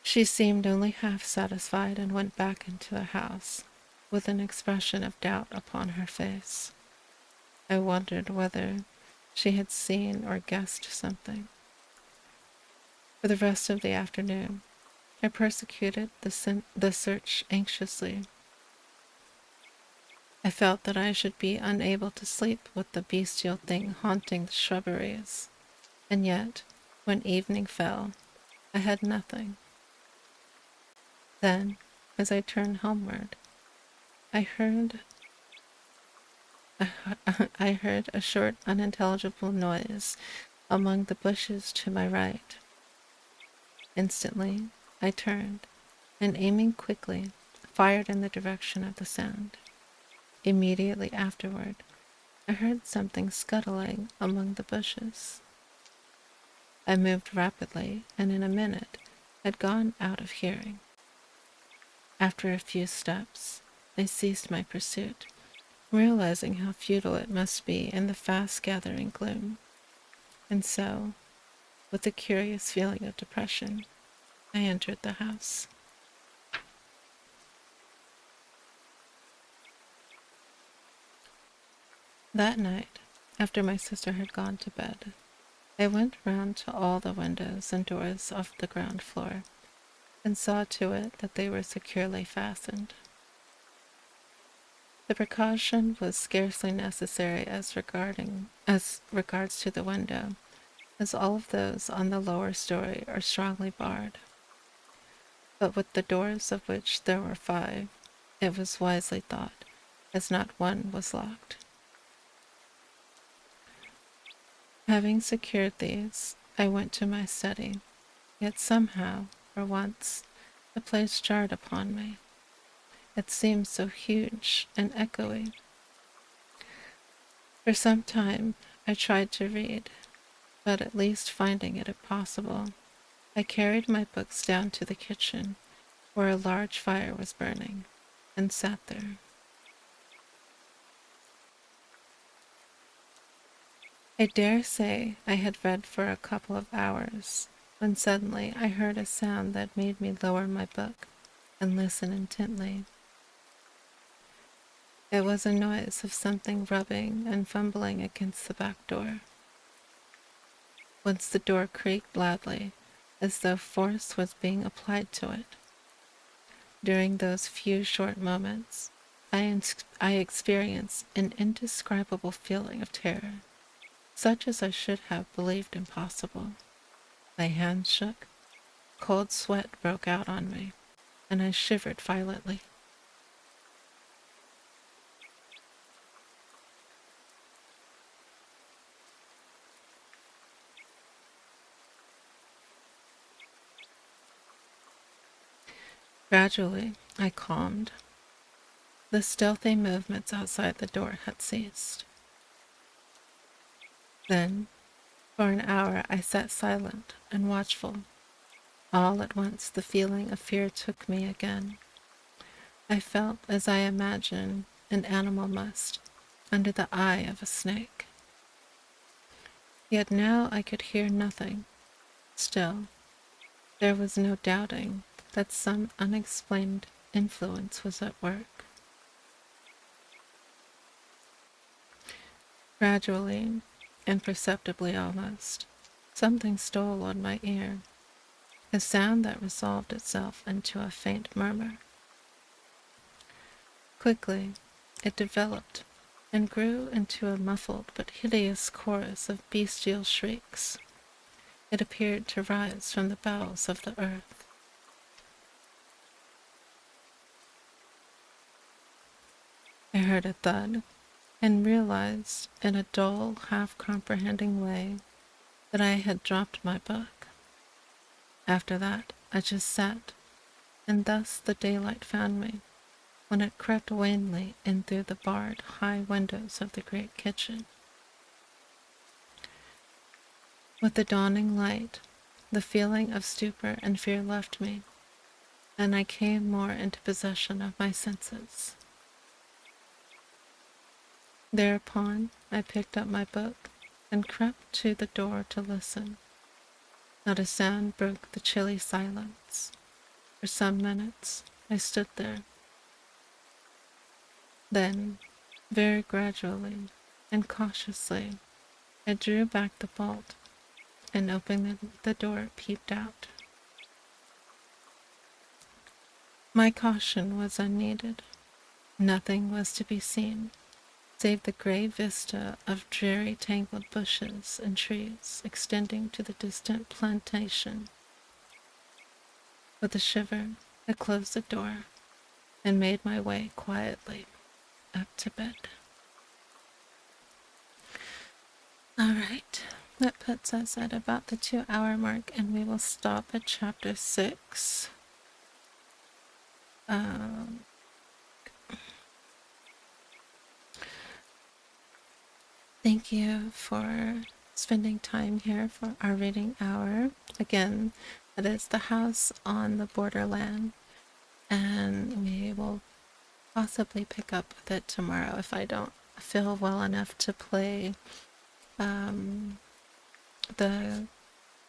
She seemed only half satisfied and went back into the house, with an expression of doubt upon her face. I wondered whether she had seen or guessed something. For the rest of the afternoon, I persecuted the search anxiously. I felt that I should be unable to sleep with the bestial thing haunting the shrubberies, and yet, when evening fell, I had nothing. Then, as I turned homeward, I heard I heard a short, unintelligible noise among the bushes to my right. Instantly, I turned, and aiming quickly, fired in the direction of the sound. Immediately afterward, I heard something scuttling among the bushes. I moved rapidly, and in a minute had gone out of hearing. After a few steps, I ceased my pursuit, realizing how futile it must be in the fast-gathering gloom. And so, with a curious feeling of depression, I entered the house. That night, after my sister had gone to bed, I went round to all the windows and doors of the ground floor, and saw to it that they were securely fastened. The precaution was scarcely necessary as regards to the window, as all of those on the lower story are strongly barred. But with the doors, of which there were 5, it was wisely thought, as not one was locked. Having secured these, I went to my study, yet somehow, for once, the place jarred upon me. It seemed so huge and echoey. For some time I tried to read, but at least finding it impossible, I carried my books down to the kitchen, where a large fire was burning, and sat there. I dare say I had read for a couple of hours, when suddenly I heard a sound that made me lower my book and listen intently. It was a noise of something rubbing and fumbling against the back door. Once the door creaked loudly, as though force was being applied to it. During those few short moments, I experienced an indescribable feeling of terror, such as I should have believed impossible. My hands shook, cold sweat broke out on me, and I shivered violently. Gradually, I calmed. The stealthy movements outside the door had ceased. Then, for an hour, I sat silent and watchful. All at once, the feeling of fear took me again. I felt as I imagined an animal must, under the eye of a snake. Yet now I could hear nothing. Still, there was no doubting that some unexplained influence was at work. Gradually, Imperceptibly almost, something stole on my ear, a sound that resolved itself into a faint murmur. Quickly, it developed and grew into a muffled but hideous chorus of bestial shrieks. It appeared to rise from the bowels of the earth. I heard a thud and realized in a dull, half-comprehending way that I had dropped my book. After that, I just sat, and thus the daylight found me, when it crept wanly in through the barred, high windows of the great kitchen. With the dawning light, the feeling of stupor and fear left me, and I came more into possession of my senses. Thereupon, I picked up my book and crept to the door to listen. Not a sound broke the chilly silence. For some minutes, I stood there. Then, very gradually and cautiously, I drew back the bolt and opening the door peeped out. My caution was unneeded. Nothing was to be seen, save the grey vista of dreary tangled bushes and trees extending to the distant plantation. With a shiver, I closed the door and made my way quietly up to bed. All right, that puts us at about the 2-hour mark, and we will stop at chapter 6. Thank you for spending time here for our reading hour. Again, that is The House on the Borderland, and we will possibly pick up with it tomorrow if I don't feel well enough to play the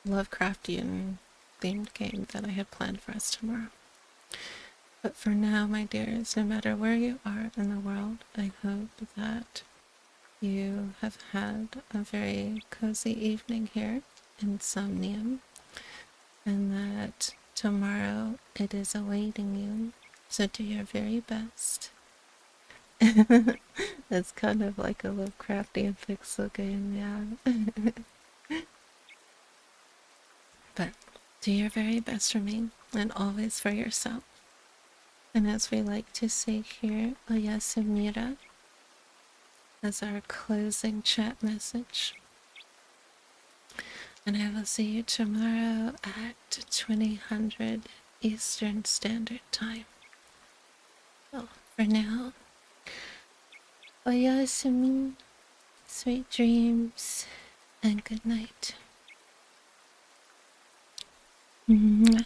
Lovecraftian themed game that I had planned for us tomorrow. But for now, my dears, no matter where you are in the world, I hope that you have had a very cozy evening here in Somnium, and that tomorrow it is awaiting you, so do your very best. It's kind of like a Lovecraftian pixel game, yeah. But do your very best for me, and always for yourself. And as we like to say here, Oyasumira, as our closing chat message. And I will see you tomorrow at 2000 Eastern Standard Time. So, for now, Oyasumi, sweet dreams, and good night. Mwah.